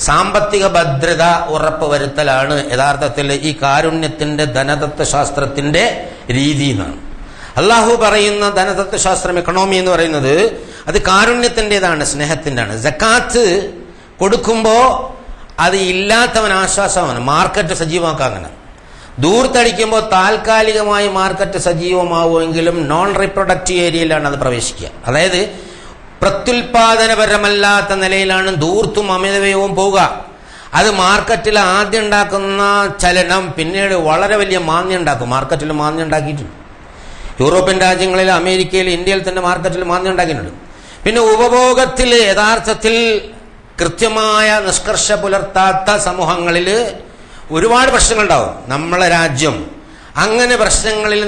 സാമ്പത്തിക ഭദ്രത ഉറപ്പുവരുത്തലാണ് യഥാർത്ഥത്തിൽ ഈ കാരുണ്യത്തിന്റെ ധനതത്വശാസ്ത്രത്തിന്റെ രീതി എന്നാണ്. അള്ളാഹു പറയുന്ന ധനതത്വശാസ്ത്രം, എക്കണോമി എന്ന് പറയുന്നത് അത് കാരുണ്യത്തിൻ്റെതാണ്, സ്നേഹത്തിൻ്റെയാണ്. സക്കാത്ത് കൊടുക്കുമ്പോൾ അത് ഇല്ലാത്തവൻ ആശ്വാസമാണ്, മാർക്കറ്റ് സജീവമാക്കാൻ. അങ്ങനെ ദൂർത്തടിക്കുമ്പോൾ താൽക്കാലികമായി മാർക്കറ്റ് സജീവമാവുമെങ്കിലും നോൺ റീപ്രൊഡക്റ്റീവ് ഏരിയയിലാണ് അത് പ്രവേശിക്കുക. അതായത് പ്രത്യുൽപാദനപരമല്ലാത്ത നിലയിലാണ് ധൂർത്തും അമിതവ്യയവും പോവുക. അത് മാർക്കറ്റിൽ ആദ്യം ഉണ്ടാക്കുന്ന ചലനം പിന്നീട് വളരെ വലിയ മാന്ദ്യം ഉണ്ടാക്കും. മാർക്കറ്റിൽ മാന്ദ്യം ഉണ്ടാക്കിയിട്ടുണ്ട്. യൂറോപ്യൻ രാജ്യങ്ങളിൽ, അമേരിക്കയിൽ, ഇന്ത്യയിൽ തന്നെ മാർക്കറ്റിൽ മാന്ദ്യം ഉണ്ടാക്കിയിട്ടുണ്ട്. പിന്നെ ഉപഭോഗത്തിൽ യഥാർത്ഥത്തിൽ കൃത്യമായ നിഷ്കർഷ പുലർത്താത്ത സമൂഹങ്ങളിൽ ഒരുപാട് പ്രശ്നങ്ങളുണ്ടാവും. നമ്മളെ രാജ്യം അങ്ങനെ പ്രശ്നങ്ങളിൽ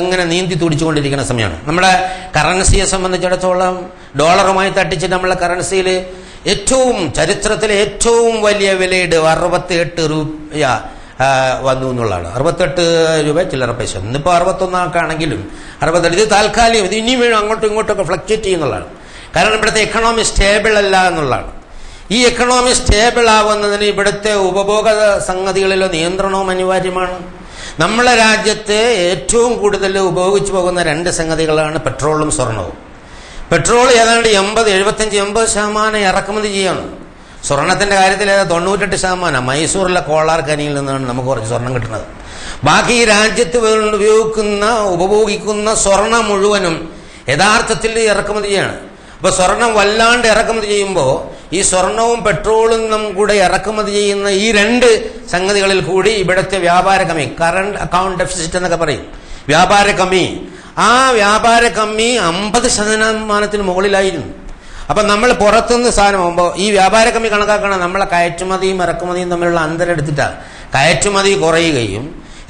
ഇങ്ങനെ നീന്തി തുടിച്ചുകൊണ്ടിരിക്കുന്ന സമയമാണ്. നമ്മുടെ കറൻസിയെ സംബന്ധിച്ചിടത്തോളം ഡോളറുമായി തട്ടിച്ച് നമ്മളെ കറൻസിയിൽ ചരിത്രത്തിലെ ഏറ്റവും വലിയ വിലയുടെ 68 രൂപ വന്നു എന്നുള്ളതാണ്. 68 രൂപ ചില്ലറ പൈസ. ഇന്നിപ്പോൾ 61 ആണെങ്കിലും 68. ഇത് താൽക്കാലികം. ഇത് ഇനിയും അങ്ങോട്ടും ഇങ്ങോട്ടൊക്കെ ഫ്ലക്ച്വേറ്റ് ചെയ്യുന്നുള്ളതാണ്. കാരണം ഇവിടുത്തെ എക്കണോമി സ്റ്റേബിൾ അല്ല എന്നുള്ളതാണ്. ഈ എക്കണോമി സ്റ്റേബിൾ ആവുന്നതിന് ഇവിടുത്തെ ഉപഭോഗ സംഗതികളിലോ നിയന്ത്രണവും അനിവാര്യമാണ്. നമ്മളെ രാജ്യത്ത് ഏറ്റവും കൂടുതൽ ഉപയോഗിച്ചു പോകുന്ന 2 സംഗതികളാണ് പെട്രോളും സ്വർണവും. പെട്രോൾ ഏതാണ്ട് 75-80% ഇറക്കുമതി ചെയ്യണം. സ്വർണത്തിന്റെ കാര്യത്തിൽ 98%. മൈസൂറിലെ കോളാർ ഖനിയിൽ നിന്നാണ് നമുക്ക് കുറച്ച് സ്വർണം കിട്ടുന്നത്. ബാക്കി ഈ രാജ്യത്ത് ഉപഭോഗിക്കുന്ന സ്വർണം മുഴുവനും യഥാർത്ഥത്തിൽ ഇറക്കുമതി ചെയ്യാണ്. അപ്പൊ സ്വർണം വല്ലാണ്ട് ഇറക്കുമതി ചെയ്യുമ്പോൾ ഈ സ്വർണവും പെട്രോളും കൂടെ ഇറക്കുമതി ചെയ്യുന്ന ഈ 2 സംഗതികളിൽ കൂടി ഇവിടുത്തെ വ്യാപാര കമ്മി, കറണ്ട് അക്കൗണ്ട് ഡെഫിസിറ്റ് എന്നൊക്കെ പറയും, വ്യാപാര കമ്മി, ആ വ്യാപാര കമ്മി 50% മുകളിലായിരുന്നു. അപ്പൊ നമ്മൾ പുറത്തുനിന്ന് സാധനം ആകുമ്പോൾ ഈ വ്യാപാര കമ്മി കണക്കാക്കണം. നമ്മളെ കയറ്റുമതിയും ഇറക്കുമതിയും തമ്മിലുള്ള അന്തരം എടുത്തിട്ടാണ് കയറ്റുമതി കുറയുകയും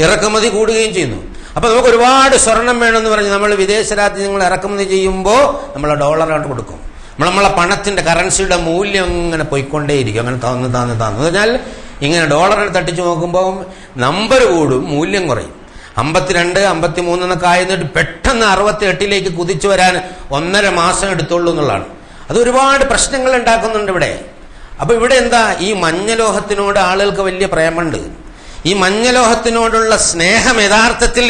ഇറക്കുമതി കൂടുകയും ചെയ്യുന്നു. അപ്പൊ നമുക്ക് ഒരുപാട് സ്വർണം വേണമെന്ന് പറഞ്ഞ് നമ്മൾ വിദേശ രാജ്യങ്ങൾ ഇറക്കുമതി ചെയ്യുമ്പോൾ നമ്മളെ ഡോളറായിട്ട് കൊടുക്കും. നമ്മളെ പണത്തിന്റെ കറൻസിയുടെ മൂല്യം ഇങ്ങനെ പോയിക്കൊണ്ടേയിരിക്കും. അങ്ങനെ താന്ന് എന്ന് പറഞ്ഞാൽ ഇങ്ങനെ ഡോളറിനെ തട്ടിച്ചു നോക്കുമ്പോൾ നമ്പർ കൂടും, മൂല്യം കുറയും. 52, 53 എന്നൊക്കെ ആയിരുന്നിട്ട് പെട്ടെന്ന് 68 കുതിച്ചു വരാൻ 1.5 മാസം എടുത്തുള്ളൂ എന്നുള്ളതാണ്. അത് ഒരുപാട് പ്രശ്നങ്ങൾ ഉണ്ടാക്കുന്നുണ്ട് ഇവിടെ. അപ്പൊ ഇവിടെ എന്താ, ഈ മഞ്ഞലോഹത്തിനോട് ആളുകൾക്ക് വലിയ പ്രേമുണ്ട്. ഈ മഞ്ഞലോഹത്തിനോടുള്ള സ്നേഹം യഥാർത്ഥത്തിൽ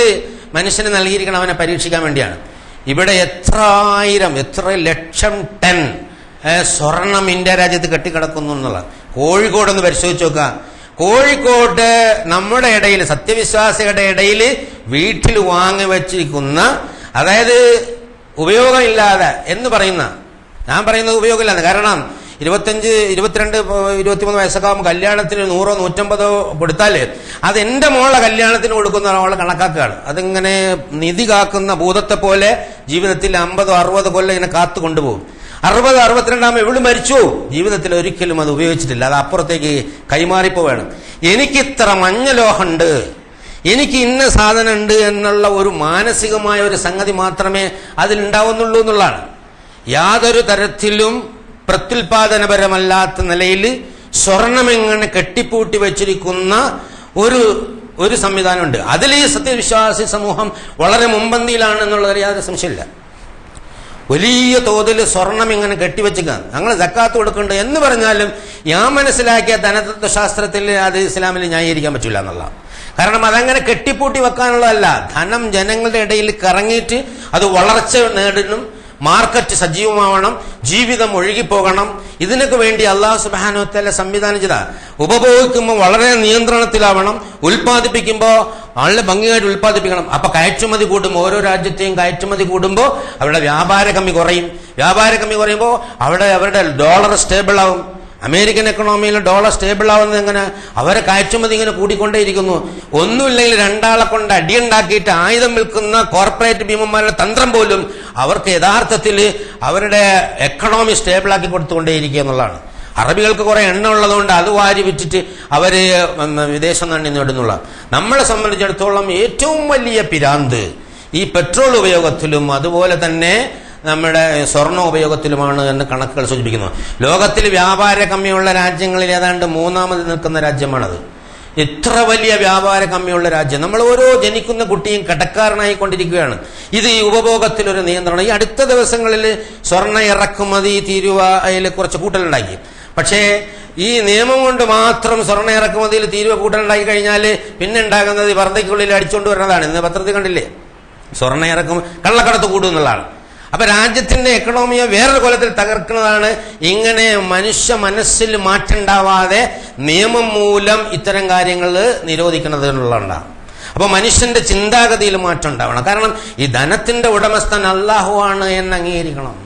മനുഷ്യന് നൽകിയിരിക്കണം അവനെ പരീക്ഷിക്കാൻ വേണ്ടിയാണ്. ഇവിടെ എത്ര ലക്ഷം ടൺ സ്വർണം ഇന്ത്യ രാജ്യത്ത് കെട്ടിക്കിടക്കുന്നു എന്നുള്ളത്. കോഴിക്കോടൊന്ന് പരിശോധിച്ച് നോക്കുക. കോഴിക്കോട് നമ്മുടെ ഇടയിൽ, സത്യവിശ്വാസികളുടെ ഇടയിൽ വീട്ടിൽ വാങ്ങി വെച്ചിരിക്കുന്ന, അതായത് ഉപയോഗമില്ലാതെ എന്ന് പറയുന്ന, ഞാൻ പറയുന്നത് ഉപയോഗമില്ലാതെ, കാരണം 25, 22, 23 വയസ്സൊക്കെ ആകുമ്പോൾ കല്യാണത്തിന് 100, 150 കൊടുത്താൽ അത് എൻ്റെ മോളെ കല്യാണത്തിന് കൊടുക്കുന്ന ഒരാളെ കണക്കാക്കുകയാണ്. അതിങ്ങനെ നിധി കാക്കുന്ന ഭൂതത്തെ പോലെ ജീവിതത്തിൽ 50, 60 കൊല്ലം ഇങ്ങനെ കാത്തു കൊണ്ടുപോകും. 60, 62 ഇവള് മരിച്ചു, ജീവിതത്തിൽ ഒരിക്കലും അത് ഉപയോഗിച്ചിട്ടില്ല. അത് അപ്പുറത്തേക്ക് കൈമാറിപ്പോവാണ്. എനിക്കിത്ര മഞ്ഞലോഹമുണ്ട്, എനിക്ക് ഇന്ന സാധനം ഉണ്ട് എന്നുള്ള ഒരു മാനസികമായ ഒരു സംഗതി മാത്രമേ അതിലുണ്ടാവുന്നുള്ളൂ എന്നുള്ളതാണ്. യാതൊരു തരത്തിലും പ്രത്യുൽപാദനപരമല്ലാത്ത നിലയിൽ സ്വർണമെങ്ങനെ കെട്ടിപ്പൂട്ടി വെച്ചിരിക്കുന്ന ഒരു സംവിധാനമുണ്ട്. അതിൽ ഈ സത്യവിശ്വാസി സമൂഹം വളരെ മുൻപന്തിയിലാണെന്നുള്ളത് യാതൊരു സംശയമില്ല. വലിയ തോതിൽ സ്വർണം ഇങ്ങനെ കെട്ടിവെച്ചിരിക്കുക. ഞങ്ങൾ സക്കാത്ത് കൊടുക്കുന്നുണ്ട് എന്ന് പറഞ്ഞാലും ഞാൻ മനസ്സിലാക്കിയ ധനതത്വശാസ്ത്രത്തിൽ അത് ഇസ്ലാമിൽ ന്യായീകരിക്കാൻ പറ്റില്ല എന്നുള്ള. കാരണം അതങ്ങനെ കെട്ടിപ്പൂട്ടി വെക്കാനുള്ളതല്ല. ധനം ജനങ്ങളുടെ ഇടയിൽ കറങ്ങിയിട്ട് അത് വളർച്ച നേടണം, മാർക്കറ്റ് സജീവമാവണം, ജീവിതം ഒഴുകിപ്പോകണം. ഇതിനൊക്കെ വേണ്ടി അള്ളാഹു സുബ്ഹാനഹു വ തആല സംവിധാനം ചെയ്ത, ഉപഭോഗിക്കുമ്പോൾ വളരെ നിയന്ത്രണത്തിലാവണം, ഉൽപ്പാദിപ്പിക്കുമ്പോൾ വളരെ ഭംഗിയായിട്ട് ഉൽപ്പാദിപ്പിക്കണം. അപ്പൊ കയറ്റുമതി കൂടുമ്പോൾ, ഓരോ രാജ്യത്തെയും കയറ്റുമതി കൂടുമ്പോൾ അവരുടെ വ്യാപാര കമ്മി കുറയും. വ്യാപാര കമ്മി കുറയുമ്പോൾ അവരുടെ ഡോളർ സ്റ്റേബിൾ ആവും. അമേരിക്കൻ എക്കണോമിയിൽ ഡോളർ സ്റ്റേബിൾ ആവുന്നത് എങ്ങനെ? അവരെ കയറ്റുമതി ഇങ്ങനെ കൂടിക്കൊണ്ടേയിരിക്കുന്നു. ഒന്നുമില്ലെങ്കിൽ 2 ആളെ കൊണ്ട് അടിയുണ്ടാക്കിയിട്ട് ആയുധം വിൽക്കുന്ന കോർപ്പറേറ്റ് ഭീമന്മാരുടെ തന്ത്രം പോലും അവർക്ക് യഥാർത്ഥത്തിൽ അവരുടെ എക്കണോമി സ്റ്റേബിളാക്കി കൊടുത്തുകൊണ്ടേയിരിക്കുക എന്നുള്ളതാണ്. അറബികൾക്ക് കുറെ എണ്ണ ഉള്ളതുകൊണ്ട് അത് വാരി വിറ്റിട്ട് അവര് വിദേശ നാണ്യം നേടുന്നുള്ള. നമ്മളെ സംബന്ധിച്ചിടത്തോളം ഏറ്റവും വലിയ പിരാന്ത് ഈ പെട്രോൾ ഉപയോഗത്തിലും അതുപോലെ തന്നെ നമ്മുടെ സ്വർണ്ണ ഉപയോഗത്തിലുമാണ് എന്ന് കണക്കുകൾ സൂചിപ്പിക്കുന്നു. ലോകത്തിൽ വ്യാപാര കമ്മിയുള്ള രാജ്യങ്ങളിൽ ഏതാണ്ട് 3ാമത് നിൽക്കുന്ന രാജ്യമാണത്. എത്ര വലിയ വ്യാപാര കമ്മിയുള്ള രാജ്യം. നമ്മൾ ഓരോ ജനിക്കുന്ന കുട്ടിയും കടക്കാരനായി കൊണ്ടിരിക്കുകയാണ്. ഇത് ഈ ഉപഭോഗത്തിലൊരു നിയന്ത്രണം. ഈ അടുത്ത ദിവസങ്ങളിൽ സ്വർണ്ണ ഇറക്കുമതി തീരുവ അതിൽ കുറച്ച് കൂട്ടലുണ്ടാക്കി. പക്ഷേ ഈ നിയമം കൊണ്ട് മാത്രം സ്വർണ്ണ ഇറക്കുമതിയിൽ തീരുവ കൂട്ടലുണ്ടാക്കി കഴിഞ്ഞാൽ പിന്നെ ഉണ്ടാകുന്നത് വർദ്ധയ്ക്കുള്ളിൽ അടിച്ചുകൊണ്ട് വരുന്നതാണ്. ഇന്ന് പത്രത്തിൽ കണ്ടില്ലേ, സ്വർണ്ണ ഇറക്കുമതി കള്ളക്കടത്ത് കൂടും എന്നുള്ളതാണ്. അപ്പൊ രാജ്യത്തിന്റെ എക്കണോമിയെ വേറൊരു കൊലത്തിൽ തകർക്കുന്നതാണ് ഇങ്ങനെ മനുഷ്യ മനസ്സിൽ മാറ്റമുണ്ടാവാതെ നിയമം മൂലം ഇത്തരം കാര്യങ്ങൾ നിരോധിക്കുന്നത് എന്നുള്ളതാണ്. അപ്പൊ മനുഷ്യന്റെ ചിന്താഗതിയിൽ മാറ്റം ഉണ്ടാവണം. കാരണം ഈ ധനത്തിന്റെ ഉടമസ്ഥൻ അല്ലാഹു ആണ് എന്ന് അംഗീകരിക്കണം.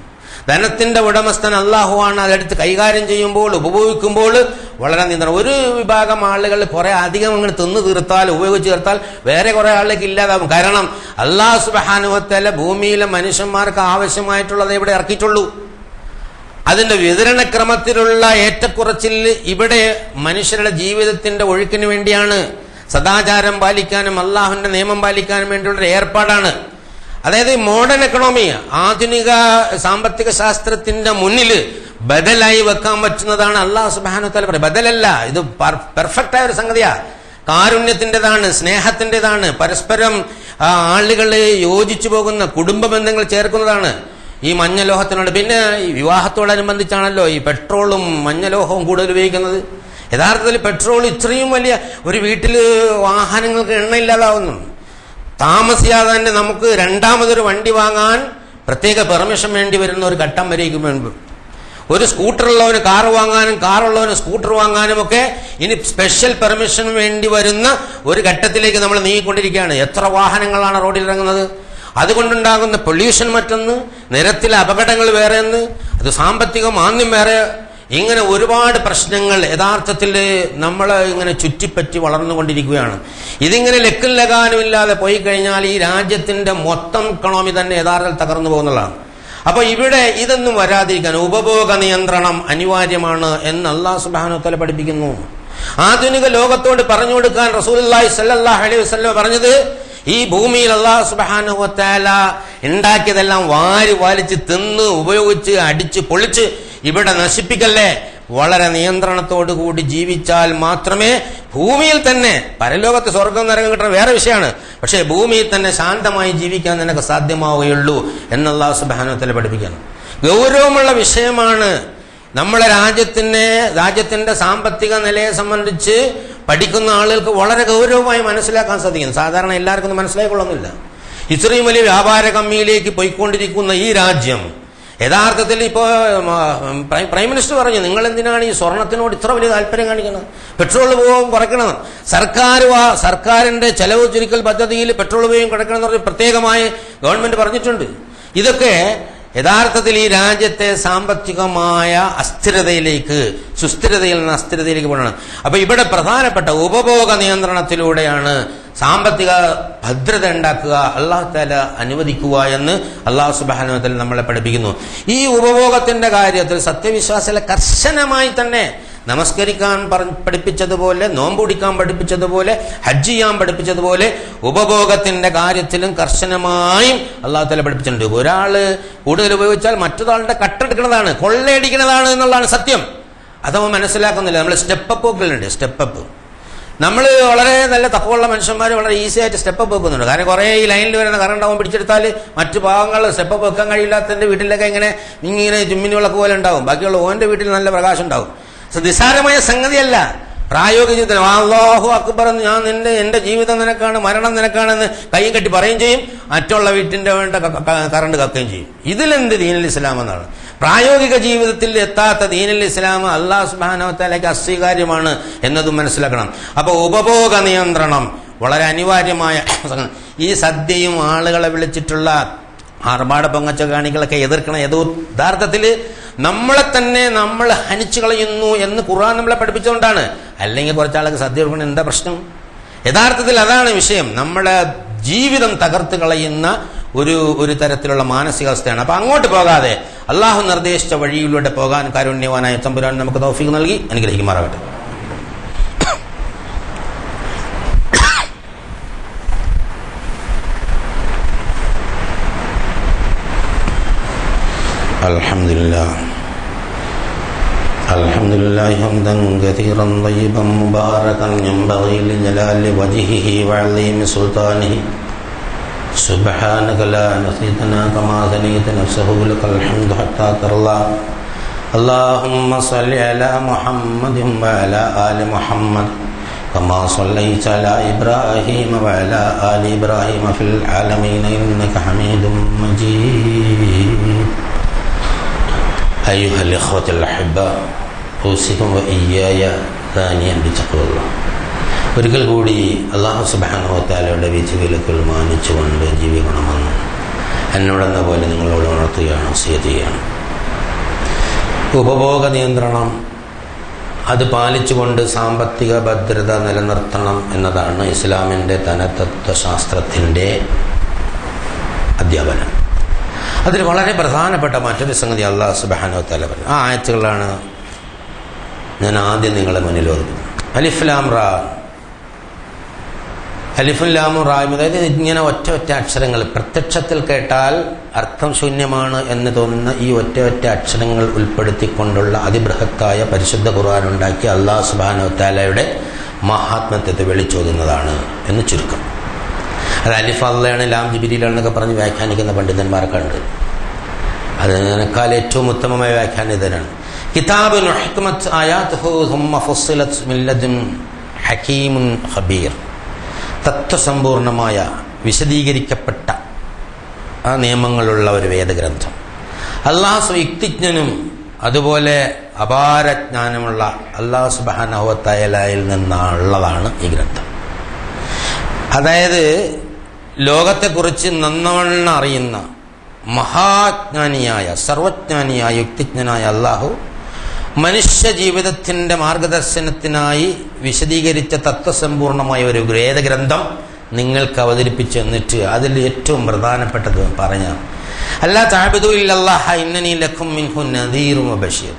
ധനത്തിന്റെ ഉടമസ്ഥൻ അല്ലാഹു ആണ്. അതെടുത്ത് കൈകാര്യം ചെയ്യുമ്പോൾ ഉപഭോഗിക്കുമ്പോൾ വളരെ നിയന്ത്രണം. ഒരു വിഭാഗം ആളുകൾ കുറെ അധികം അങ്ങനെ തിന്നു തീർത്താൽ ഉപയോഗിച്ച് തീർത്താൽ വേറെ കുറെ ആളുകൾക്ക് ഇല്ലാതാവും. കാരണം അല്ലാഹു സുബ്ഹാനഹു വ തആല ഭൂമിയിലെ മനുഷ്യന്മാർക്ക് ആവശ്യമായിട്ടുള്ളത് ഇവിടെ ഇറക്കിയിട്ടുള്ളൂ. അതിന്റെ വിതരണക്രമത്തിലുള്ള ഏറ്റക്കുറച്ചിൽ ഇവിടെ മനുഷ്യരുടെ ജീവിതത്തിന്റെ ഒഴുക്കിന് വേണ്ടിയാണ്. സദാചാരം പാലിക്കാനും അള്ളാഹുവിന്റെ നിയമം പാലിക്കാനും വേണ്ടിയുള്ള ഏർപ്പാടാണ്. അതായത് മോഡേൺ എക്കണോമി, ആധുനിക സാമ്പത്തിക ശാസ്ത്രത്തിന്റെ മുന്നിൽ ബദലായി വെക്കാൻ പറ്റുന്നതാണ്. അല്ലാഹു സുബ്ഹാനഹു വ തആല പറയും ബദലല്ല, ഇത് പെർഫെക്റ്റ് ആയ ഒരു സംഗതിയാ. കാരുണ്യത്തിൻ്റെതാണ്, സ്നേഹത്തിൻ്റെതാണ്, പരസ്പരം ആളുകളെ യോജിച്ചു പോകുന്ന കുടുംബ ബന്ധങ്ങൾ ചേർക്കുന്നതാണ് ഈ മഞ്ഞലോഹത്തിനോട്. പിന്നെ ഈ വിവാഹത്തോടനുബന്ധിച്ചാണല്ലോ ഈ പെട്രോളും മഞ്ഞലോഹവും കൂടുതൽ ഉപയോഗിക്കുന്നത്. യഥാർത്ഥത്തിൽ പെട്രോൾ ഇത്രയും വലിയ ഒരു വീട്ടിൽ വാഹനങ്ങൾക്ക് എണ്ണയില്ലാതാവുന്നു. താമസിയാതെ തന്നെ നമുക്ക് രണ്ടാമതൊരു വണ്ടി വാങ്ങാൻ പ്രത്യേക പെർമിഷൻ വേണ്ടി വരുന്ന ഒരു ഘട്ടം വരേക്കും മുൻപ്. ഒരു സ്കൂട്ടറുള്ളവന് കാർ വാങ്ങാനും കാറുള്ളവന് സ്കൂട്ടർ വാങ്ങാനും ഒക്കെ ഇനി സ്പെഷ്യൽ പെർമിഷൻ വേണ്ടി വരുന്ന ഒരു ഘട്ടത്തിലേക്ക് നമ്മൾ നീങ്ങിക്കൊണ്ടിരിക്കുകയാണ്. എത്ര വാഹനങ്ങളാണ് റോഡിൽ ഇറങ്ങുന്നത്. അതുകൊണ്ടുണ്ടാകുന്ന പൊല്യൂഷൻ മറ്റൊന്ന്, നിരത്തിലെ അപകടങ്ങൾ വേറെ ഒന്ന്, അത് സാമ്പത്തിക മാന്ദ്യം വേറെ. ഇങ്ങനെ ഒരുപാട് പ്രശ്നങ്ങൾ യഥാർത്ഥത്തിൽ നമ്മൾ ഇങ്ങനെ ചുറ്റിപ്പറ്റി വളർന്നുകൊണ്ടിരിക്കുകയാണ്. ഇതിങ്ങനെ ലക്കും ലഗാനും ഇല്ലാതെ പോയി കഴിഞ്ഞാൽ ഈ രാജ്യത്തിന്റെ മൊത്തം എക്കണോമി തന്നെ യഥാർത്ഥത്തിൽ തകർന്നു പോകുന്നതാണ്. അപ്പൊ ഇവിടെ ഇതൊന്നും വരാതിരിക്കാൻ ഉപഭോഗ നിയന്ത്രണം അനിവാര്യമാണ് എന്ന് അല്ലാഹു സുബ്ഹാനഹു വ തആല പഠിപ്പിക്കുന്നു. ആധുനിക ലോകത്തോട് പറഞ്ഞു കൊടുക്കാൻ റസൂലുള്ളാഹി സ്വല്ലല്ലാഹു അലൈഹി വസല്ലം പറഞ്ഞത് ഈ ഭൂമിയിൽ അല്ലാഹു സുബ്ഹാനഹു വ തആല ഉണ്ടാക്കിയതെല്ലാം വാരി വലിച്ച് തിന്ന് ഉപയോഗിച്ച് അടിച്ച് പൊളിച്ച് ഇവിടെ നശിപ്പിക്കല്ലേ. വളരെ നിയന്ത്രണത്തോടു കൂടി ജീവിച്ചാൽ മാത്രമേ ഭൂമിയിൽ തന്നെ, പരലോകത്ത് സ്വർഗം നരകം കിട്ടുന്ന വേറെ വിഷയമാണ്, പക്ഷേ ഭൂമിയിൽ തന്നെ ശാന്തമായി ജീവിക്കാൻ നിനക്ക് സാധ്യമാവുകയുള്ളൂ എന്ന് അല്ലാഹു സുബ്ഹാനഹു വ തആല പഠിപ്പിക്കണം. ഗൗരവമുള്ള വിഷയമാണ്. നമ്മളെ രാജ്യത്തിന്റെ സാമ്പത്തിക നിലയെ സംബന്ധിച്ച് പഠിക്കുന്ന ആളുകൾക്ക് വളരെ ഗൗരവമായി മനസ്സിലാക്കാൻ സാധിക്കും. സാധാരണ എല്ലാവർക്കും ഒന്നും മനസ്സിലായിക്കൊള്ളുന്നില്ല. ഇത്രയും വലിയ വ്യാപാര കമ്മിയിലേക്ക് പോയിക്കൊണ്ടിരിക്കുന്ന ഈ രാജ്യം യഥാർത്ഥത്തിൽ ഇപ്പോൾ പ്രൈം മിനിസ്റ്റർ പറഞ്ഞു, നിങ്ങൾ എന്തിനാണ് ഈ സ്വർണത്തിനോട് ഇത്ര വലിയ താല്പര്യം കാണിക്കുന്നത്, പെട്രോൾ ഉപയോഗം കുറയ്ക്കണം, സർക്കാരിന്റെ ചെലവ് ചുരുക്കൽ പദ്ധതിയിൽ പെട്രോൾ ഉപയോഗം കുറയ്ക്കണം എന്ന് പറഞ്ഞ് പ്രത്യേകമായി ഗവൺമെന്റ് പറഞ്ഞിട്ടുണ്ട്. ഇതൊക്കെ യഥാർത്ഥത്തിൽ ഈ രാജ്യത്തെ സാമ്പത്തികമായ അസ്ഥിരതയിലേക്ക്, സുസ്ഥിരതയിൽ നിന്ന് അസ്ഥിരതയിലേക്ക് പോകണം. അപ്പൊ ഇവിടെ പ്രധാനപ്പെട്ട ഉപഭോഗ നിയന്ത്രണത്തിലൂടെയാണ് സാമ്പത്തിക ഭദ്രത ഉണ്ടാക്കുക, അല്ലാഹു തആല അനുവദിക്കുക എന്ന് അല്ലാഹു സുബ്ഹാനഹു വ തആല നമ്മളെ പഠിപ്പിക്കുന്നു. ഈ ഉപഭോഗത്തിന്റെ കാര്യത്തിൽ സത്യവിശ്വാസികളെ കർശനമായി തന്നെ നമസ്കരിക്കാൻ പഠിപ്പിച്ചതുപോലെ, നോമ്പ് പിടിക്കാൻ പഠിപ്പിച്ചതുപോലെ, ഹജ്ജ് ചെയ്യാൻ പഠിപ്പിച്ചതുപോലെ ഉപഭോഗത്തിന്റെ കാര്യത്തിലും കർശനമായും അല്ലാഹു തആല പഠിപ്പിച്ചിട്ടുണ്ട്. ഒരാള് കൂടുതൽ ഉപയോഗിച്ചാൽ മറ്റൊരാളുടെ കട്ടെടുക്കുന്നതാണ്, കൊള്ളയടിക്കുന്നതാണ് എന്നുള്ളതാണ് സത്യം. അതവൻ മനസ്സിലാക്കുന്നില്ല. നമ്മൾ സ്റ്റെപ്പ് വെക്കലുണ്ട്. സ്റ്റെപ്പ് നമ്മൾ വളരെ നല്ല തപ്പുള്ള മനുഷ്യന്മാർ വളരെ ഈസി ആയിട്ട് സ്റ്റെപ്പ് വെക്കുന്നുണ്ട്. കാരണം കുറേ ഈ ലൈനിൽ വരുന്ന കറണ്ട് അവൻ പിടിച്ചെടുത്താൽ മറ്റു ഭാഗങ്ങൾ സ്റ്റെപ്പ് വെക്കാൻ കഴിയില്ലാത്തതിന്റെ വീട്ടിലൊക്കെ ഇങ്ങനെ ചുമ്മിനി വിളക്ക് പോലെ ഉണ്ടാവും. ബാക്കിയുള്ള ഓന്റെ വീട്ടിൽ നല്ല പ്രകാശം ഉണ്ടാവും. നിസ്സാരമായ സംഗതിയല്ല. പ്രായോഗിക ജീവിതത്തിൽ അല്ലാഹു അക്ബർ എന്ന് ഞാൻ എന്റെ ജീവിതം നിനക്കാണ്, മരണം നിനക്കാണെന്ന് കൈയും കെട്ടി പറയുകയും ചെയ്യും, മറ്റുള്ള വീട്ടിന്റെ വേണ്ട കറണ്ട് കക്കുകയും ചെയ്യും. ഇതിലെന്ത് ദീനുൽ ഇസ്ലാം എന്നാണ്. പ്രായോഗിക ജീവിതത്തിൽ എത്താത്ത ദീനുൽ ഇസ്ലാം അല്ലാഹു സുബ്ഹാനഹു വ തആലയ്ക്ക് അസ്വീകാര്യമാണ് എന്നതും മനസ്സിലാക്കണം. അപ്പൊ ഉപഭോഗ നിയന്ത്രണം വളരെ അനിവാര്യമായ. ഈ സദ്യയും ആളുകളെ വിളിച്ചിട്ടുള്ള ആർഭാട പൊങ്ങച്ച കാണികളൊക്കെ എതിർക്കണം. യഥാർത്ഥത്തിൽ നമ്മളെ തന്നെ നമ്മൾ ഹനിച്ചു കളയുന്നു എന്ന് ഖുർആൻ നമ്മളെ പഠിപ്പിച്ചുകൊണ്ടാണ്. അല്ലെങ്കിൽ കുറച്ചാൾക്ക് സദ്യ കൊടുക്കണം, എന്താ പ്രശ്നം? യഥാർത്ഥത്തിൽ അതാണ് വിഷയം. നമ്മളെ ജീവിതം തകർത്ത് കളയുന്ന ഒരു തരത്തിലുള്ള മാനസികാവസ്ഥയാണ്. അപ്പൊ അങ്ങോട്ട് പോകാതെ അള്ളാഹു നിർദ്ദേശിച്ച വഴിയിലൂടെ പോകാൻ കാരുണ്യവാനായ തമ്പുരാൻ നമുക്ക് തൗഫീഖ് നൽകി അനുഗ്രഹിക്കുമാറാകട്ടെ. അൽഹംദുലില്ലാഹി ഹംദൻ കതീറൻ തയ്യിബൻ മുബാറകൻ യൻബഗി ലിജലാലി വജ്ഹിഹി വഅളീമി സുൽത്താനിഹി സുബ്ഹാനക ലാ നസീതനാ കമാ സനീത നഫ്സഹു ലകൽ ഹംദു ഹത്താ തർളാ. അല്ലാഹുമ്മ സ്വല്ലി അലാ മുഹമ്മദിൻ വഅലാ ആലി മുഹമ്മദ് കമാ സ്വല്ലൈത അലാ ഇബ്രാഹീമ വഅലാ ആലി ഇബ്രാഹീമ ഫിൽ ആലമീന ഇന്നക ഹമീദും മജീദ്. أيها الإخوة الأحباء أوصيكم وإياي ثانيا بتقوى الله. ഒരിക്കൽ കൂടി അല്ലാഹു സുബ്ഹാനഹു വ തആലയുടെ വിധിവിലക്കുകൾ മാനിച്ചുകൊണ്ട് ജീവിക്കണമെന്ന് എന്നോടെന്ന പോലെ നിങ്ങളോട് ഉണർത്തുകയാണ്, വസിയത്ത് ചെയ്യുകയാണ്. ഉപഭോഗ നിയന്ത്രണം അത് പാലിച്ചുകൊണ്ട് സാമ്പത്തിക ഭദ്രത നിലനിർത്തണം എന്നതാണ് ഇസ്ലാമിൻ്റെ ധനതത്വശാസ്ത്രത്തിൻ്റെ അധ്യാപനം. അതിൽ വളരെ പ്രധാനപ്പെട്ട മറ്റൊരു സംഗതി അല്ലാഹു സുബ്ഹാനഹു വ തആല പറഞ്ഞു. ആ ആയത്തുകളാണ് ഞാൻ ആദ്യം നിങ്ങളുടെ മുന്നിൽ ഓർക്കുന്നത്. അലിഫ് ലാം റാ, അലിഫും ലാമും റായും, അതായത് ഇങ്ങനെ ഒറ്റ അക്ഷരങ്ങൾ പ്രത്യക്ഷത്തിൽ കേട്ടാൽ അർത്ഥം ശൂന്യമാണ് എന്ന് തോന്നുന്ന ഈ ഒറ്റ അക്ഷരങ്ങൾ ഉൾപ്പെടുത്തിക്കൊണ്ടുള്ള അതിബൃഹത്തായ പരിശുദ്ധ ഖുർആൻ ഉണ്ടാക്കിയ അല്ലാഹു സുബ്ഹാനഹു വ തആലയുടെ മഹാത്മ്യത്തെ വിളിച്ചോതുന്നതാണ് എന്ന് ചുരുക്കം. അത് അലിഫ് അള്ളയാണ്, ലാം ജിബ്രീലാണെന്നൊക്കെ പറഞ്ഞ് വ്യാഖ്യാനിക്കുന്ന പണ്ഡിതന്മാരൊക്കെ ഉണ്ട്. അതിനേക്കാൾ ഏറ്റവും ഉത്തമമായ വ്യാഖ്യാനിതനാണ്. കിതാബുൻ ഉഹ്കിമത് ആയാതുഹു സുമ്മ ഫുസ്സിലത് മിൻ ലദുൻ ഹകീമുൻ ഖബീർ. തത്വസമ്പൂർണമായ വിശദീകരിക്കപ്പെട്ട ആ നിയമങ്ങളുള്ള ഒരു വേദഗ്രന്ഥം. അല്ലാഹു യുക്തിജ്ഞനും അതുപോലെ അപാരജ്ഞാനമുള്ള അല്ലാഹു സുബ്ഹാനഹു വ തആലയിൽ നിന്നുള്ളതാണ് ഈ ഗ്രന്ഥം. അതായത് ലോകത്തെക്കുറിച്ച് നന്നവണ്ണം അറിയുന്ന മഹാജ്ഞാനിയായ സർവജ്ഞാനിയായ യുക്തിജ്ഞനായ അല്ലാഹു മനുഷ്യ ജീവിതത്തിൻ്റെ മാർഗദർശനത്തിനായി വിശദീകരിച്ച തത്വസമ്പൂർണമായ ഒരു വേദഗ്രന്ഥം നിങ്ങൾക്ക് അവതരിപ്പിച്ചു എന്നിട്ട് അതിൽ ഏറ്റവും പ്രധാനപ്പെട്ടത് പറഞ്ഞ അല്ലാ തഅബുദു ഇല്ലല്ലാഹ ഇന്നനീ ലക്കും മിൻഹു നദീറും വബശീർ.